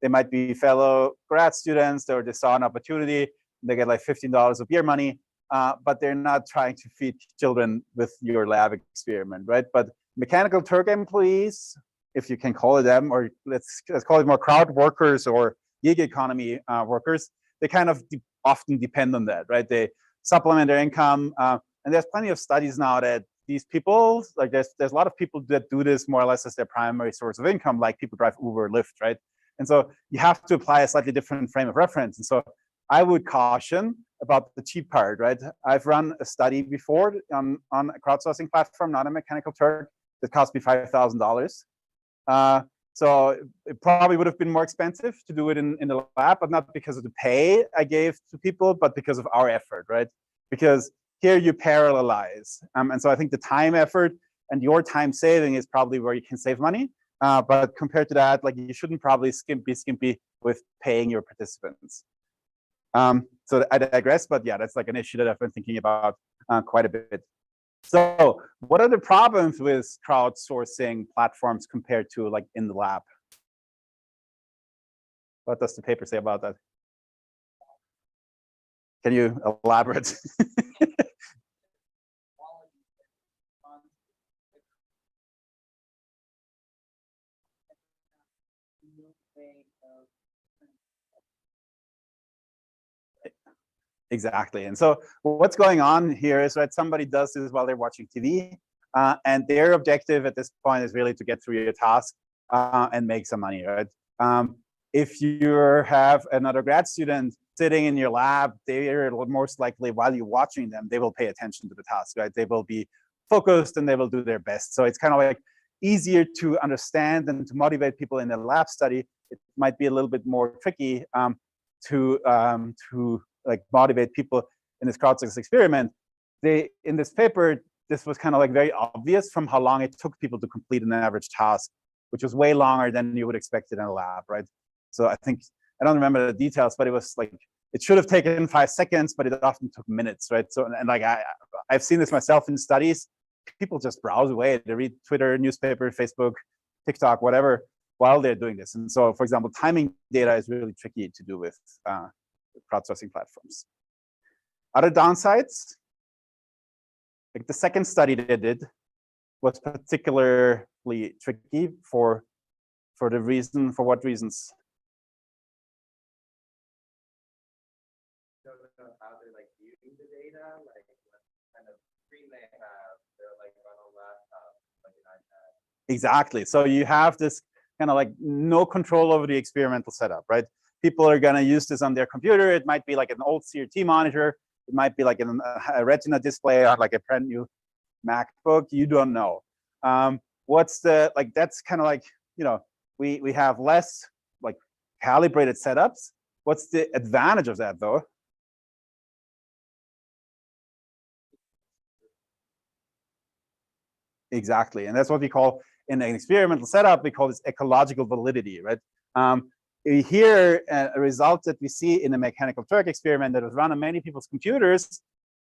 They might be fellow grad students, or they saw an opportunity, they get like $15 of beer money, but they're not trying to feed children with your lab experiment, right? But mechanical Turk employees, if you can call it them, or let's call it more crowd workers or gig economy workers, they kind of often depend on that, right? They supplement their income, and there's plenty of studies now that these people, like there's a lot of people that do this more or less as their primary source of income, like people drive Uber, Lyft, right? And so you have to apply a slightly different frame of reference. And so I would caution about the cheap part, right? I've run a study before on a crowdsourcing platform, not a Mechanical Turk, that cost me $5,000. So it probably would have been more expensive to do it in the lab, but not because of the pay I gave to people, but because of our effort, right? Because here you parallelize. And so I think the time effort and your time saving is probably where you can save money. But compared to that, like you shouldn't probably be skimpy with paying your participants. So I digress, but yeah, that's like an issue that I've been thinking about quite a bit. So what are the problems with crowdsourcing platforms compared to like in the lab? What does the paper say about that? Can you elaborate? Exactly. And so what's going on here is that somebody does this while they're watching TV, and their objective at this point is really to get through your task and make some money, right? If you have another grad student sitting in your lab, they're most likely, while you're watching them, they will pay attention to the task, right? They will be focused and they will do their best. So it's kind of like easier to understand and to motivate people in a lab study. It might be a little bit more tricky to like motivate people in this crowdsourcing experiment. In this paper, this was kind of like very obvious from how long it took people to complete an average task, which was way longer than you would expect in a lab, right? So I think, I don't remember the details, but it was like, it should have taken 5 seconds, but it often took minutes, right? So, and like I've seen this myself in studies. People just browse away. They read Twitter, newspaper, Facebook, TikTok, whatever, while they're doing this. And so, for example, timing data is really tricky to do with crowdsourcing platforms. Other downsides, like the second study they did was particularly tricky for what reasons? Don't know how they're like viewing the data, like what kind of screen they have. They're like on a laptop, like an iPad. Exactly. So you have this kind of like no control over the experimental setup, right? People are going to use this on their computer. It might be like an old CRT monitor. It might be like a Retina display on like a brand new MacBook. You don't know. What's the, like, that's kind of like, you know, we have less like calibrated setups. What's the advantage of that though? Exactly. And that's what we call in an experimental setup, we call this ecological validity, right? Here, a result that we see in a Mechanical Turk experiment that was run on many people's computers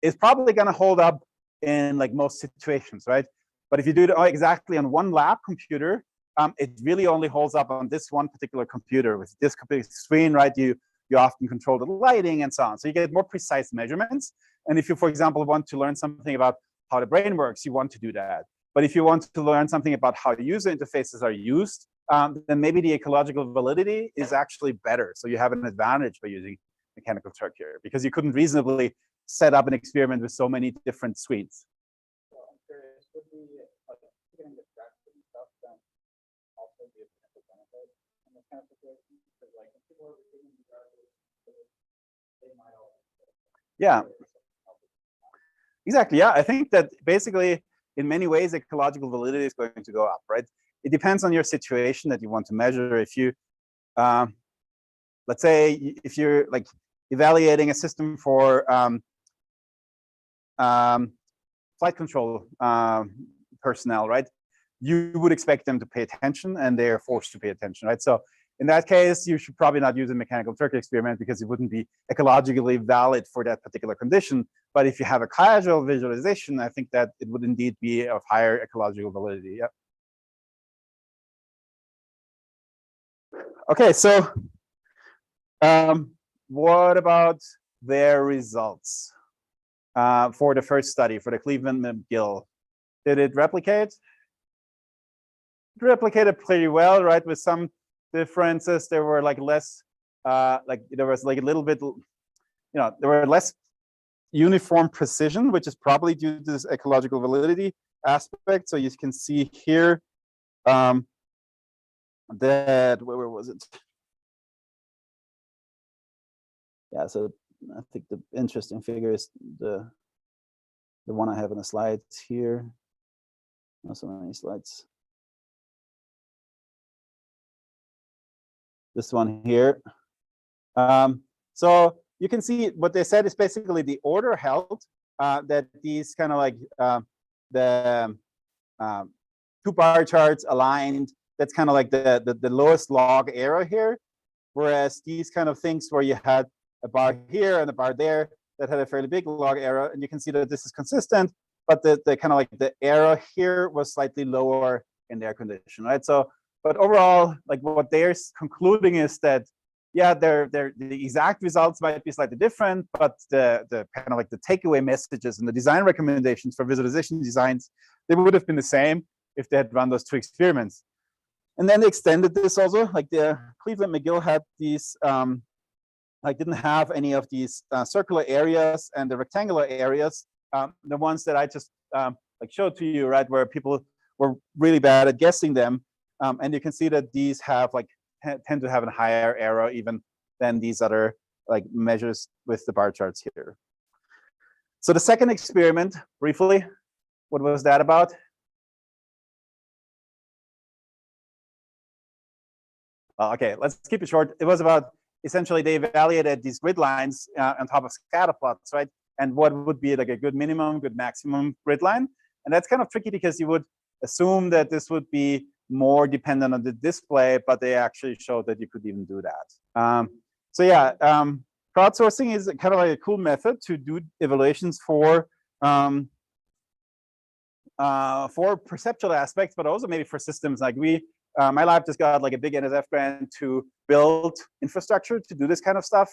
is probably going to hold up in like most situations, right? But if you do it exactly on one lab computer, it really only holds up on this one particular computer with this particular screen, right? You often control the lighting and so on. So you get more precise measurements. And if you, for example, want to learn something about how the brain works, you want to do that. But if you want to learn something about how user interfaces are used, then maybe the ecological validity is actually better. So you have an advantage by using Mechanical Turk here, because you couldn't reasonably set up an experiment with so many different suites. So I'm curious, would the getting distracted and stuff then also be a potential benefit in this kind of situation? Because like if people are getting distracted, they might also. Yeah. Exactly. Yeah, I think that basically, in many ways, ecological validity is going to go up, right? It depends on your situation that you want to measure. If you, let's say, if you're like evaluating a system for flight control personnel, right? You would expect them to pay attention, and they are forced to pay attention, right? So in that case, you should probably not use a mechanical Turk experiment because it wouldn't be ecologically valid for that particular condition. But if you have a causal visualization, I think that it would indeed be of higher ecological validity. Yeah. Okay, so what about their results for the first study, for the Cleveland-McGill? Did it replicate? It replicated pretty well, right? With some differences, there were like less, there was like a little bit, there were less uniform precision, which is probably due to this ecological validity aspect. So you can see here that, where was it? Yeah, so I think the interesting figure is the one I have in the slides here. Not so many slides. This one here. So you can see what they said is basically the order held, that these kind of like the two bar charts aligned. That's kind of like the lowest log error here. Whereas these kind of things where you had a bar here and a bar there that had a fairly big log error, and you can see that this is consistent, but the kind of like the error here was slightly lower in their condition, right? So, but overall, like what they're concluding is that, yeah, the exact results might be slightly different, but the kind of like the takeaway messages and the design recommendations for visualization designs, they would have been the same if they had run those two experiments. And then they extended this also, like the Cleveland-McGill had these, like didn't have any of these circular areas and the rectangular areas, the ones that I just like showed to you, right, where people were really bad at guessing them. And you can see that these have like tend to have a higher error even than these other like measures with the bar charts here. So the second experiment, briefly, what was that about? Okay, let's keep it short. It was about essentially they evaluated these grid lines on top of scatter plots, right? And what would be like a good minimum, good maximum grid line. And that's kind of tricky because you would assume that this would be more dependent on the display, but they actually showed that you could even do that. So yeah, crowdsourcing is kind of like a cool method to do evaluations for perceptual aspects, but also maybe for systems. Like my lab just got like a big NSF grant to build infrastructure to do this kind of stuff,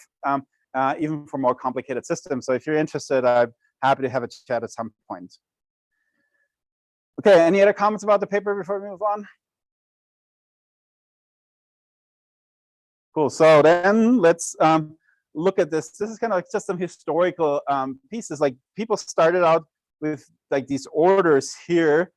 even for more complicated systems. So if you're interested, I'm happy to have a chat at some point. Okay, any other comments about the paper before we move on? Cool, so then let's look at this. This is kind of like just some historical pieces. Like people started out with like these orders here,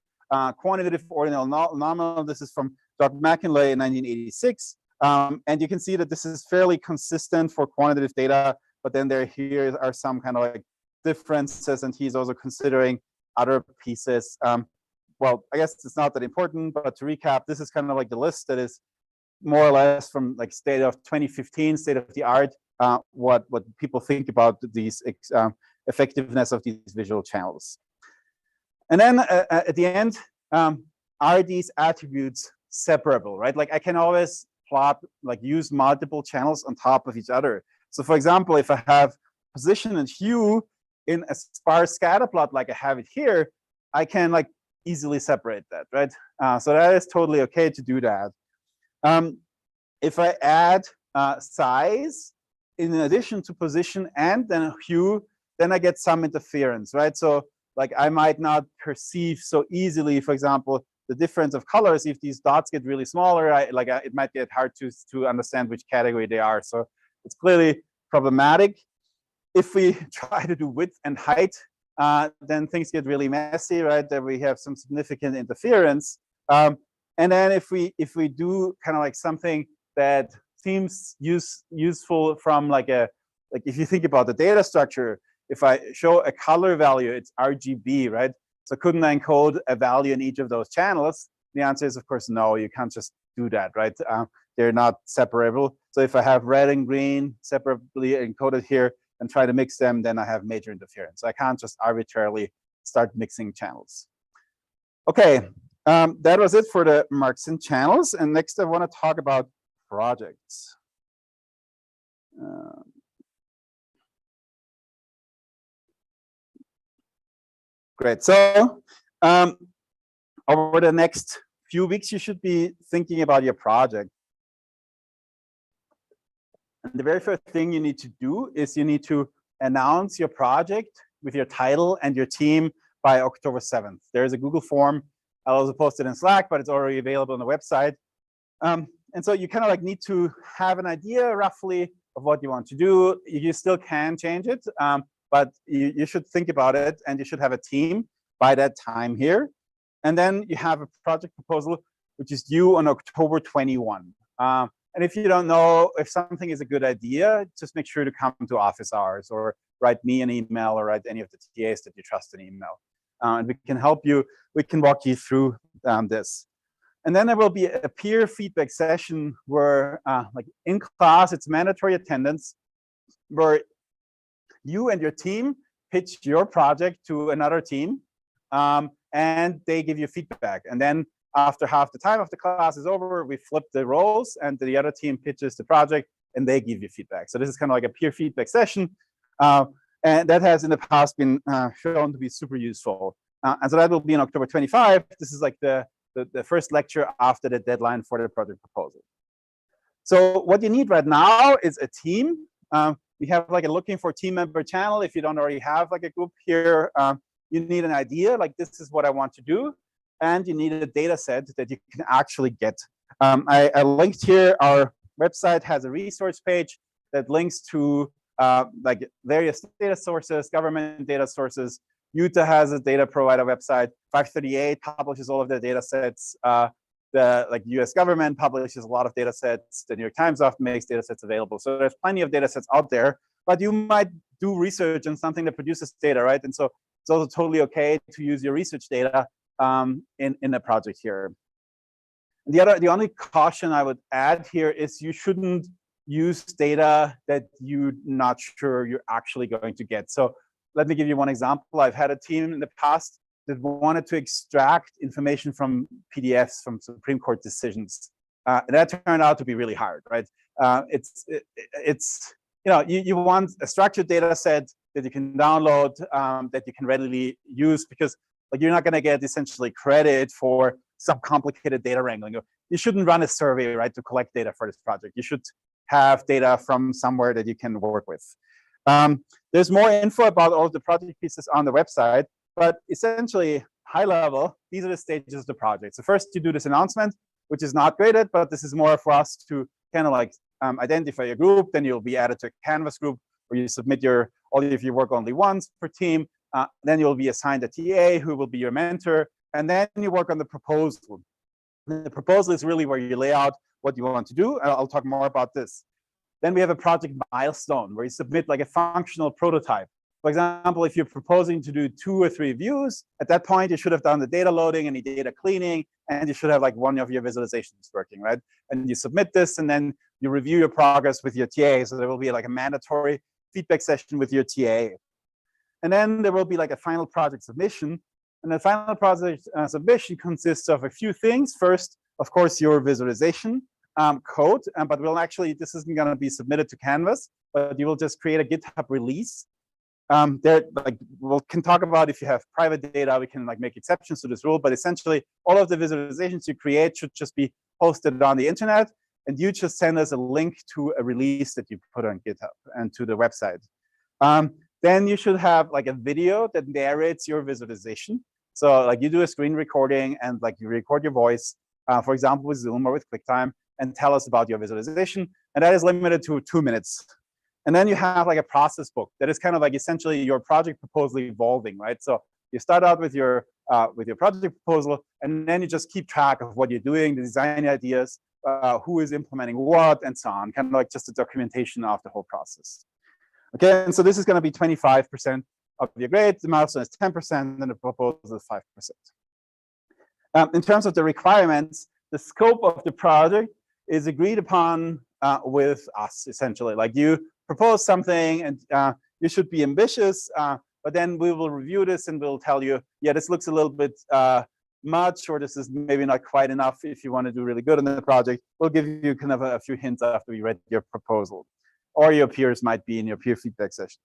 quantitative, ordinal, nominal. This is from Dr. McInlay in 1986. And you can see that this is fairly consistent for quantitative data, but then here are some kind of like differences, and he's also considering other pieces. Well, I guess it's not that important, but to recap, this is kind of like the list that is more or less from like state of 2015, state of the art, what people think about these effectiveness of these visual channels. And then at the end, are these attributes separable, right? Like I can always plot, like use multiple channels on top of each other. So for example, if I have position and hue in a sparse scatter plot like I have it here, I can like easily separate that, right? So that is totally okay to do that. If I add size in addition to position and then hue, then I get some interference, right? So like I might not perceive so easily, for example, the difference of colors. If these dots get really smaller, it might get hard to understand which category they are. So it's clearly problematic. If we try to do width and height, then things get really messy, right? That we have some significant interference. And then if we do kind of like something that seems useful from like if you think about the data structure, if I show a color value, it's RGB, right? So couldn't I encode a value in each of those channels? The answer is, of course, no, you can't just do that, right? They're not separable. So if I have red and green separately encoded here and try to mix them, then I have major interference. So I can't just arbitrarily start mixing channels. Okay, that was it for the marks and channels. And next, I want to talk about projects. Great. So over the next few weeks, you should be thinking about your project. And the very first thing you need to do is you need to announce your project with your title and your team by October 7th. There is a Google form. I'll also post it in Slack, but it's already available on the website. And so you kind of like need to have an idea roughly of what you want to do. You still can change it, but you should think about it, and you should have a team by that time here. And then you have a project proposal, which is due on October 21. And if you don't know if something is a good idea, just make sure to come to office hours or write me an email or write any of the TAs that you trust an email. And we can help you. We can walk you through this. And then there will be a peer feedback session where, like in class, it's mandatory attendance, where you and your team pitch your project to another team, and they give you feedback. And then after half the time of the class is over, we flip the roles, and the other team pitches the project, and they give you feedback. So this is kind of like a peer feedback session, and that has in the past been shown to be super useful. And so that will be on October 25. This is like the first lecture after the deadline for the project proposal. So what you need right now is a team. We have like a looking for team member channel. If you don't already have like a group here, you need an idea, like this is what I want to do. And you need a data set that you can actually get. I linked here, our website has a resource page that links to like various data sources, government data sources. Utah has a data provider website. 538 publishes all of their data sets. The US government publishes a lot of data sets. The New York Times often makes data sets available. So there's plenty of data sets out there, but you might do research on something that produces data, right? And so it's also totally okay to use your research data in the project here. The only caution I would add here is you shouldn't use data that you're not sure you're actually going to get. So let me give you one example. I've had a team in the past that wanted to extract information from PDFs from Supreme Court decisions. And that turned out to be really hard, right? It's you know, you want a structured data set that you can download, that you can readily use, because like you're not going to get essentially credit for some complicated data wrangling. You shouldn't run a survey, right, to collect data for this project. You should have data from somewhere that you can work with. There's more info about all of the project pieces on the website, but essentially, high level, these are the stages of the project. So first, you do this announcement, which is not graded, but this is more for us to kind of like identify your group. Then you'll be added to a Canvas group where you submit all of your work only once per team. Then you'll be assigned a TA who will be your mentor, and then you work on the proposal. The proposal is really where you lay out what you want to do. I'll talk more about this. Then we have a project milestone where you submit like a functional prototype. For example, if you're proposing to do 2 or 3 views, at that point, you should have done the data loading and the data cleaning, and you should have like one of your visualizations working, right? And you submit this, and then you review your progress with your TA. So there will be like a mandatory feedback session with your TA. And then there will be like a final project submission. And the final project submission consists of a few things. First, of course, your visualization code, but this isn't going to be submitted to Canvas, but you will just create a GitHub release. We can talk about if you have private data, we can like make exceptions to this rule, but essentially all of the visualizations you create should just be posted on the internet, and you just send us a link to a release that you put on GitHub and to the website. Then you should have like a video that narrates your visualization. So like you do a screen recording and like you record your voice, for example, with Zoom or with QuickTime, and tell us about your visualization. And that is limited to 2 minutes. And then you have like a process book that is kind of like essentially your project proposal evolving, right? So you start out with your project proposal, and then you just keep track of what you're doing, the design ideas, who is implementing what, and so on, kind of like just a documentation of the whole process. Okay, and so this is going to be 25% of your grade. The milestone is 10%, and the proposal is 5%. In terms of the requirements, the scope of the project is agreed upon with us, essentially. Like you propose something, and you should be ambitious. but then we will review this and we'll tell you, yeah, this looks a little bit much, or this is maybe not quite enough if you want to do really good in the project. We'll give you kind of a few hints after we read your proposal, or your peers might be in your peer feedback session.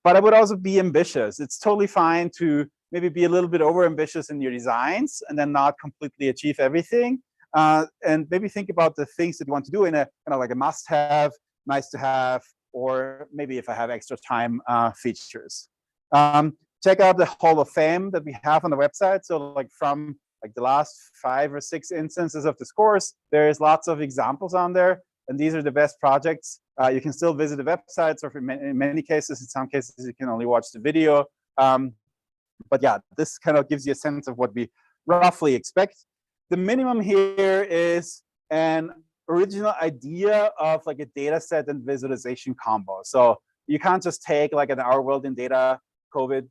But I would also be ambitious. It's totally fine to maybe be a little bit over ambitious in your designs and then not completely achieve everything. And maybe think about the things that you want to do in a kind of like a must-have, nice to have, or maybe if I have extra time, features. Check out the Hall of Fame that we have on the website. So like from like the last 5 or 6 instances of this course, there's lots of examples on there. And these are the best projects. You can still visit the websites, or in many cases, in some cases, you can only watch the video. But yeah, this kind of gives you a sense of what we roughly expect. The minimum here is an original idea of like a data set and visualization combo. So you can't just take like an Our World in Data COVID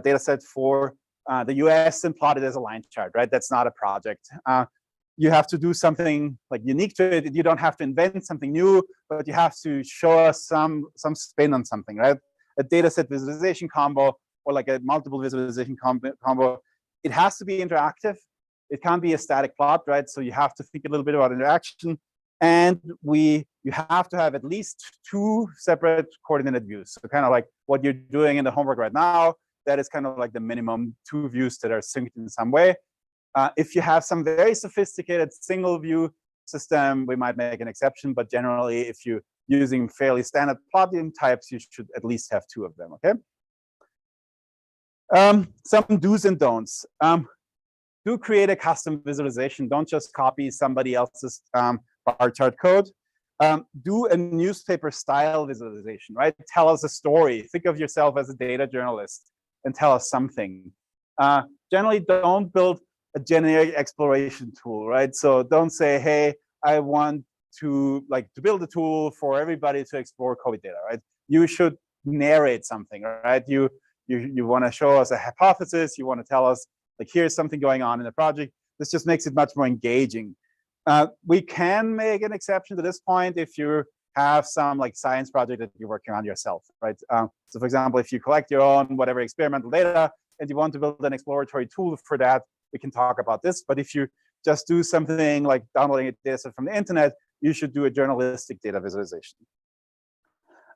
data set for the US and plot it as a line chart, right? That's not a project. You have to do something like unique to it. You don't have to invent something new, but you have to show us some spin on something, right? A data set visualization combo, or like a multiple visualization combo. It has to be interactive. It can't be a static plot, right? So you have to think a little bit about interaction. And you have to have at least 2 separate coordinated views. So kind of like what you're doing in the homework right now, that is kind of like the minimum 2 views that are synced in some way. If you have some very sophisticated single view system, we might make an exception. But generally, if you're using fairly standard plotting types, you should at least have 2 of them, okay? Some do's and don'ts. Do create a custom visualization. Don't just copy somebody else's bar chart code. Do a newspaper style visualization, right? Tell us a story. Think of yourself as a data journalist and tell us something. Generally, don't build a generic exploration tool, right? So don't say, hey, I want to build a tool for everybody to explore COVID data, right? You should narrate something, right? You want to show us a hypothesis. You want to tell us, like, here's something going on in the project. This just makes it much more engaging. We can make an exception to this point if you have some like science project that you're working on yourself, right? So for example, if you collect your own whatever experimental data and you want to build an exploratory tool for that, we can talk about this. But if you just do something like downloading a data set from the internet, you should do a journalistic data visualization.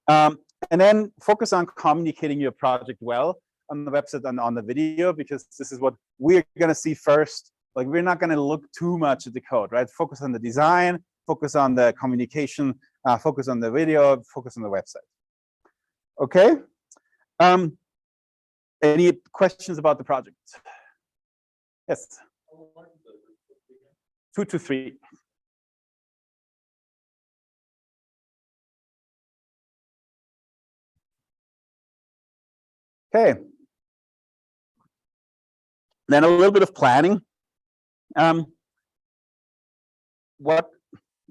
And then focus on communicating your project well on the website and on the video, because this is what we're going to see first. Like, we're not going to look too much at the code, right? Focus on the design, focus on the communication, focus on the video, focus on the website. Okay. Any questions about the project? Yes. 2 to 3. Okay. Then a little bit of planning.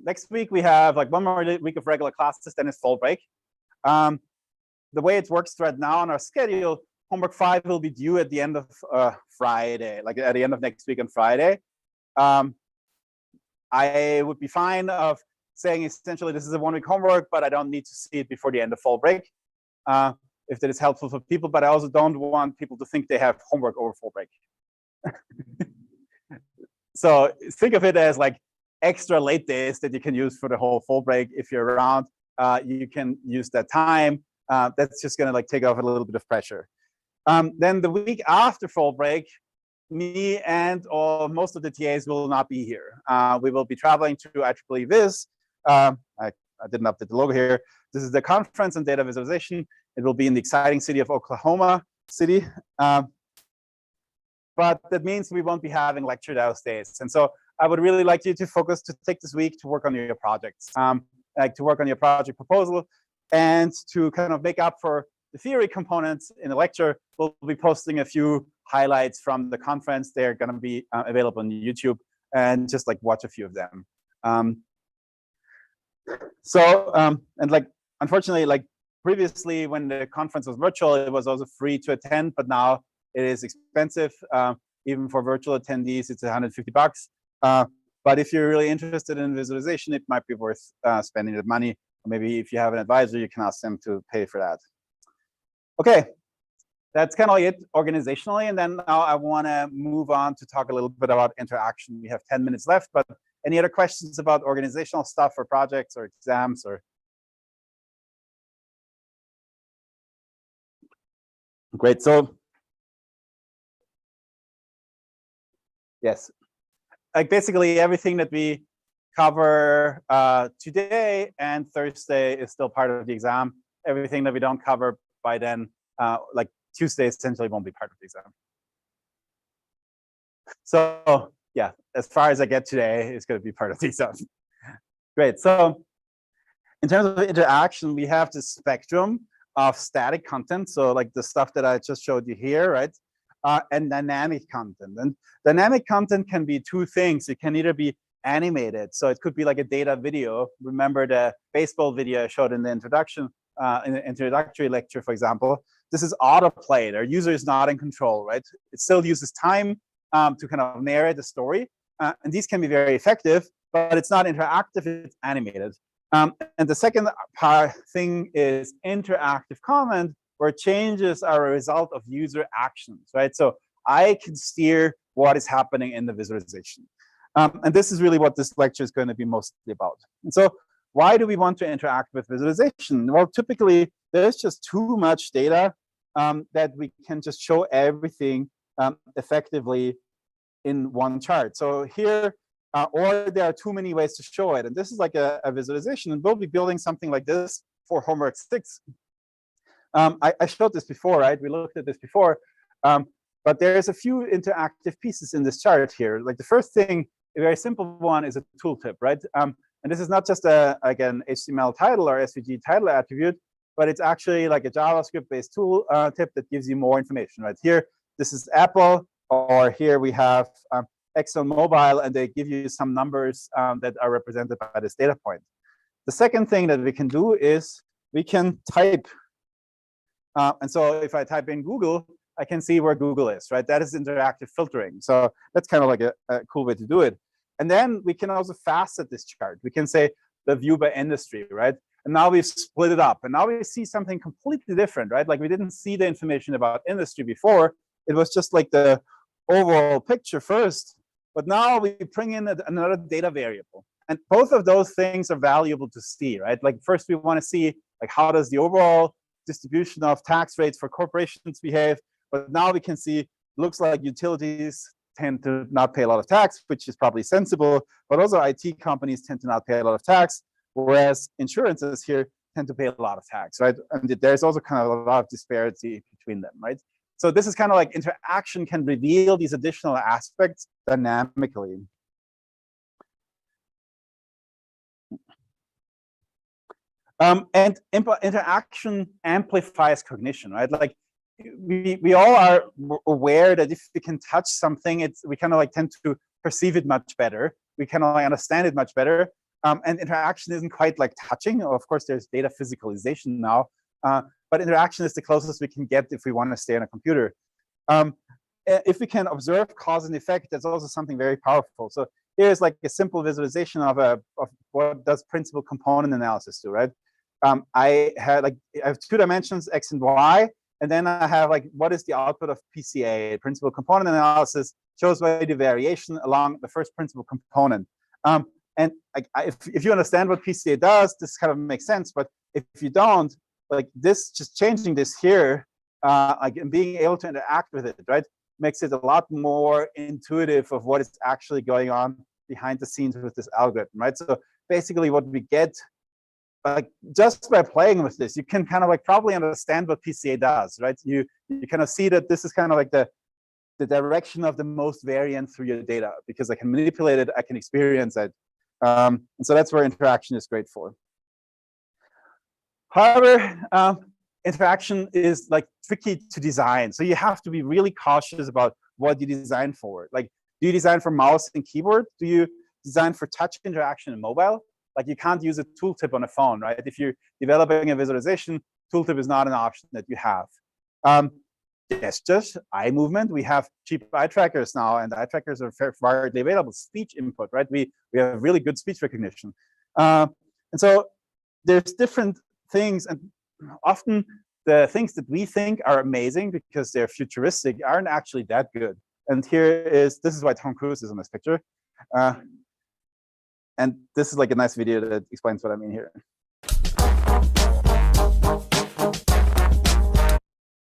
Next week we have like 1 more week of regular classes, then it's fall break. The way it works right now on our schedule, homework 5 will be due at the end of Friday, like at the end of next week on Friday. I would be fine of saying essentially this is a 1-week homework, but I don't need to see it before the end of fall break, if that is helpful for people. But I also don't want people to think they have homework over fall break. So think of it as like extra late days that you can use for the whole fall break. If you're around, you can use that time. That's just going to like take off a little bit of pressure. Then the week after fall break, me and most of the TAs will not be here. We will be traveling to IEEE Viz. I didn't update the logo here. This is the conference on data visualization. It will be in the exciting city of Oklahoma City. But that means we won't be having lecture those days. And so I would really like you to focus, to take this week to work on your projects, like to work on your project proposal, and to kind of make up for the theory components in the lecture. We'll be posting a few highlights from the conference. They're going to be available on YouTube, and just like watch a few of them. And like, unfortunately, like previously when the conference was virtual, it was also free to attend, but now it is expensive. Even for virtual attendees, it's $150. But if you're really interested in visualization, it might be worth spending the money. Or maybe if you have an advisor, you can ask them to pay for that. Okay, that's kind of like it organizationally. And then now I want to move on to talk a little bit about interaction. We have 10 minutes left, but any other questions about organizational stuff or projects or exams or? Great. So yes, like basically everything that we cover today and Thursday is still part of the exam. Everything that we don't cover by then, like Tuesday essentially won't be part of the exam. So yeah, as far as I get today, it's going to be part of the exam. Great. So in terms of interaction, we have this spectrum of static content. So like the stuff that I just showed you here, right? And dynamic content. And dynamic content can be two things. It can either be animated. So it could be like a data video. Remember the baseball video I showed in the introduction, in the introductory lecture, for example. This is autoplayed. Our user is not in control, right? It still uses time to kind of narrate the story. And these can be very effective, but it's not interactive, it's animated. And the second thing is interactive comment, where changes are a result of user actions, right? So I can steer what is happening in the visualization. And this is really what this lecture is going to be mostly about. And so why do we want to interact with visualization? Well, typically, there's just too much data that we can just show everything effectively in one chart. So here, or there are too many ways to show it. And this is like a visualization. And we'll be building something like this for homework 6. I showed this before, right? We looked at this before. But there's a few interactive pieces in this chart here. Like the first thing, a very simple one, is a tooltip, right? And this is not just like an HTML title or SVG title attribute, but it's actually like a JavaScript-based tool tip that gives you more information, right? Here, this is Apple, or here we have ExxonMobil, and they give you some numbers that are represented by this data point. The second thing that we can do is we can type. And so if I type in Google, I can see where Google is, right? That is interactive filtering. So that's kind of like a cool way to do it. And then we can also facet this chart. We can say the view by industry, right? And now we've split it up. And now we see something completely different, right? Like we didn't see the information about industry before. It was just like the overall picture first. But now we bring in another data variable. And both of those things are valuable to see, right? Like first we want to see like how does the overall distribution of tax rates for corporations behave. But now we can see, looks like utilities tend to not pay a lot of tax, which is probably sensible, but also IT companies tend to not pay a lot of tax, whereas insurances here tend to pay a lot of tax, right? And there's also kind of a lot of disparity between them, right? So this is kind of like interaction can reveal these additional aspects dynamically. And interaction amplifies cognition, right? Like we all are aware that if we can touch something, we kind of like tend to perceive it much better. We kind of like understand it much better. And interaction isn't quite like touching. Of course, there's data physicalization now, but interaction is the closest we can get if we want to stay on a computer. If we can observe cause and effect, that's also something very powerful. So here's like a simple visualization of what does principal component analysis do, right? I have 2 dimensions, X and Y. And then I have like, what is the output of PCA? Principal component analysis shows by the variation along the first principal component. And if you understand what PCA does, this kind of makes sense. But if you don't, like this, just changing this here, like and being able to interact with it, right, makes it a lot more intuitive of what is actually going on behind the scenes with this algorithm, right? So basically, what we get, like just by playing with this, you can kind of like probably understand what PCA does, right? You kind of see that this is kind of like the direction of the most variance through your data, because I can manipulate it, I can experience it. And so that's where interaction is great for. However, interaction is like tricky to design. So you have to be really cautious about what you design for. Like, do you design for mouse and keyboard? Do you design for touch interaction in mobile? Like you can't use a tooltip on a phone, right? If you're developing a visualization, tooltip is not an option that you have. Yes, just eye movement. We have cheap eye trackers now, and eye trackers are widely available. Speech input, right? We have really good speech recognition. And so there's different things, and often the things that we think are amazing because they're futuristic aren't actually that good. And this is why Tom Cruise is in this picture. And this is like a nice video that explains what I mean here.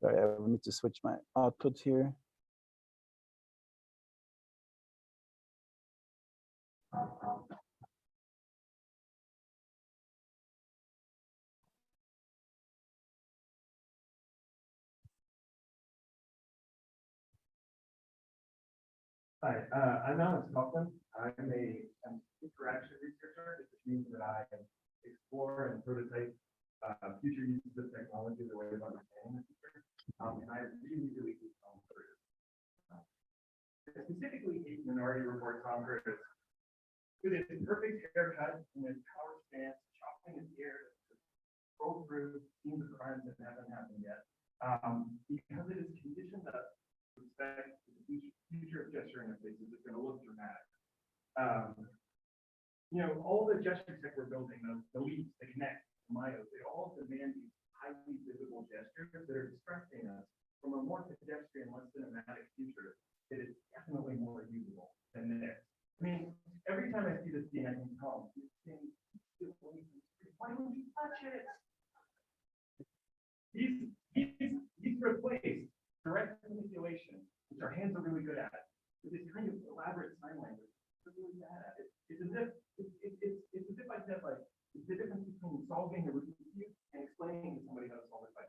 Sorry, I need to switch my output here. Hi, I'm Alex Kaufman. I'm an interaction researcher, which means that I explore and prototype future uses of technology, the way of understanding the future. And I really hate Tom Cruise. I specifically hate Minority Report Tom Cruise with his perfect haircut and his power stance, chopping his ear to scroll through scenes of crimes that haven't happened yet. Because it is conditioned us to expect the future of gesture interfaces is going to look dramatic. You know, all the gesture tech we're building, the leaps, the connect, the myos, they all demand these highly visible gestures that are distracting us from a more pedestrian, less cinematic future that is definitely more usable than this. I mean, every time I see this scene, I can tell why don't you touch it? He's replaced direct manipulation, which our hands are really good at, with this kind of elaborate sign language. We're really bad at it. It's as if I said, like, it's the difference between solving a Rubik's Cube and explaining to somebody how to solve it by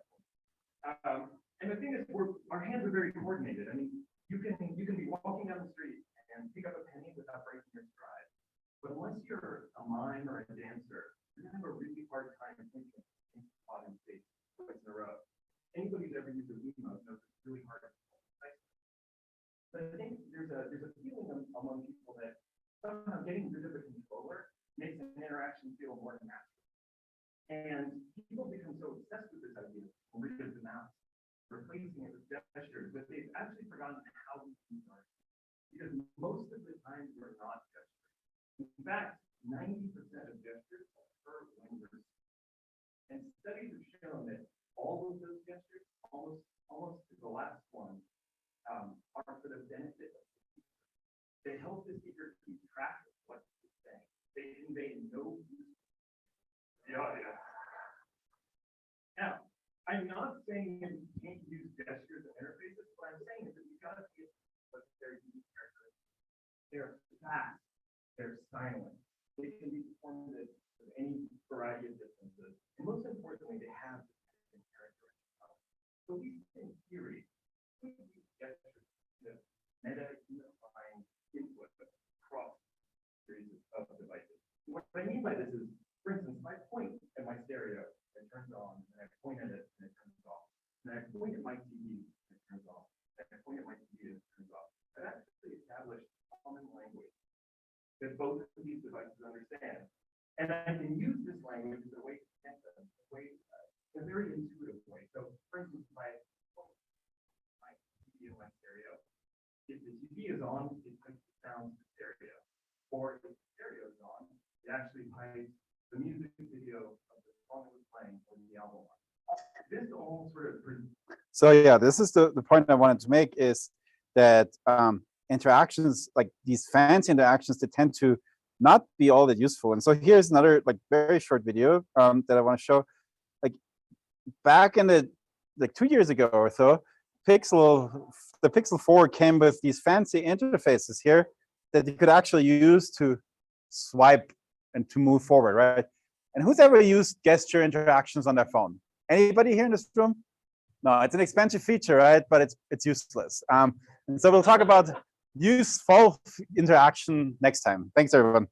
phone. And the thing is, our hands are very coordinated. I mean, you can be walking down the street and pick up a penny without breaking your stride. But unless you're a mime or a dancer, you're gonna have a really hard time thinking in spot and space twice in a row. Anybody who's ever used a Wiimote knows it's really hard to solve. But I think there's a feeling among people that somehow getting rid of a controller makes an interaction feel more natural. And people become so obsessed with this idea of rid of the mouse, replacing it with gestures, that they've actually forgotten how we use our. Because most of the time we're not gestures. In fact, 90% of gestures occur when we're. And studies have shown that all of those gestures, almost to the last one, are for the benefit of the speaker. They help the speaker keep track of what he's saying. They convey no use. Yeah. Now, I'm not saying that you can't use gestures and interfaces. What I'm saying is that you've got to be what their unique characteristics. They're fast. They're silent. They can be performed with any variety of distances. And most importantly, they have characteristics. So at least in theory, we can use gestures to meta-unifying input across series of devices. What I mean by this is, for instance, if I point at my stereo, it turns on, and I point at it, and it turns off. And I point at my TV, and it turns off. And I point at my TV, and it turns off. I've actually established common language that both of these devices understand. And I can use this language as a way to connect them, in a very intuitive way. So, for instance, my TV and my stereo, if the TV is on, it pipes the sound to the stereo. Or if the stereo is on, it actually pipes the music video of the song that was playing or the album. This all sort of. So yeah, this is the point I wanted to make is that interactions, like these fancy interactions, they tend to not be all that useful. And so here's another like very short video that I want to show. Like back in the 2 years ago or so, the Pixel 4 came with these fancy interfaces here that you could actually use to swipe and to move forward, right? And who's ever used gesture interactions on their phone? Anybody here in this room? No, it's an expensive feature, right? But it's useless. And so we'll talk about useful interaction next time. Thanks, everyone.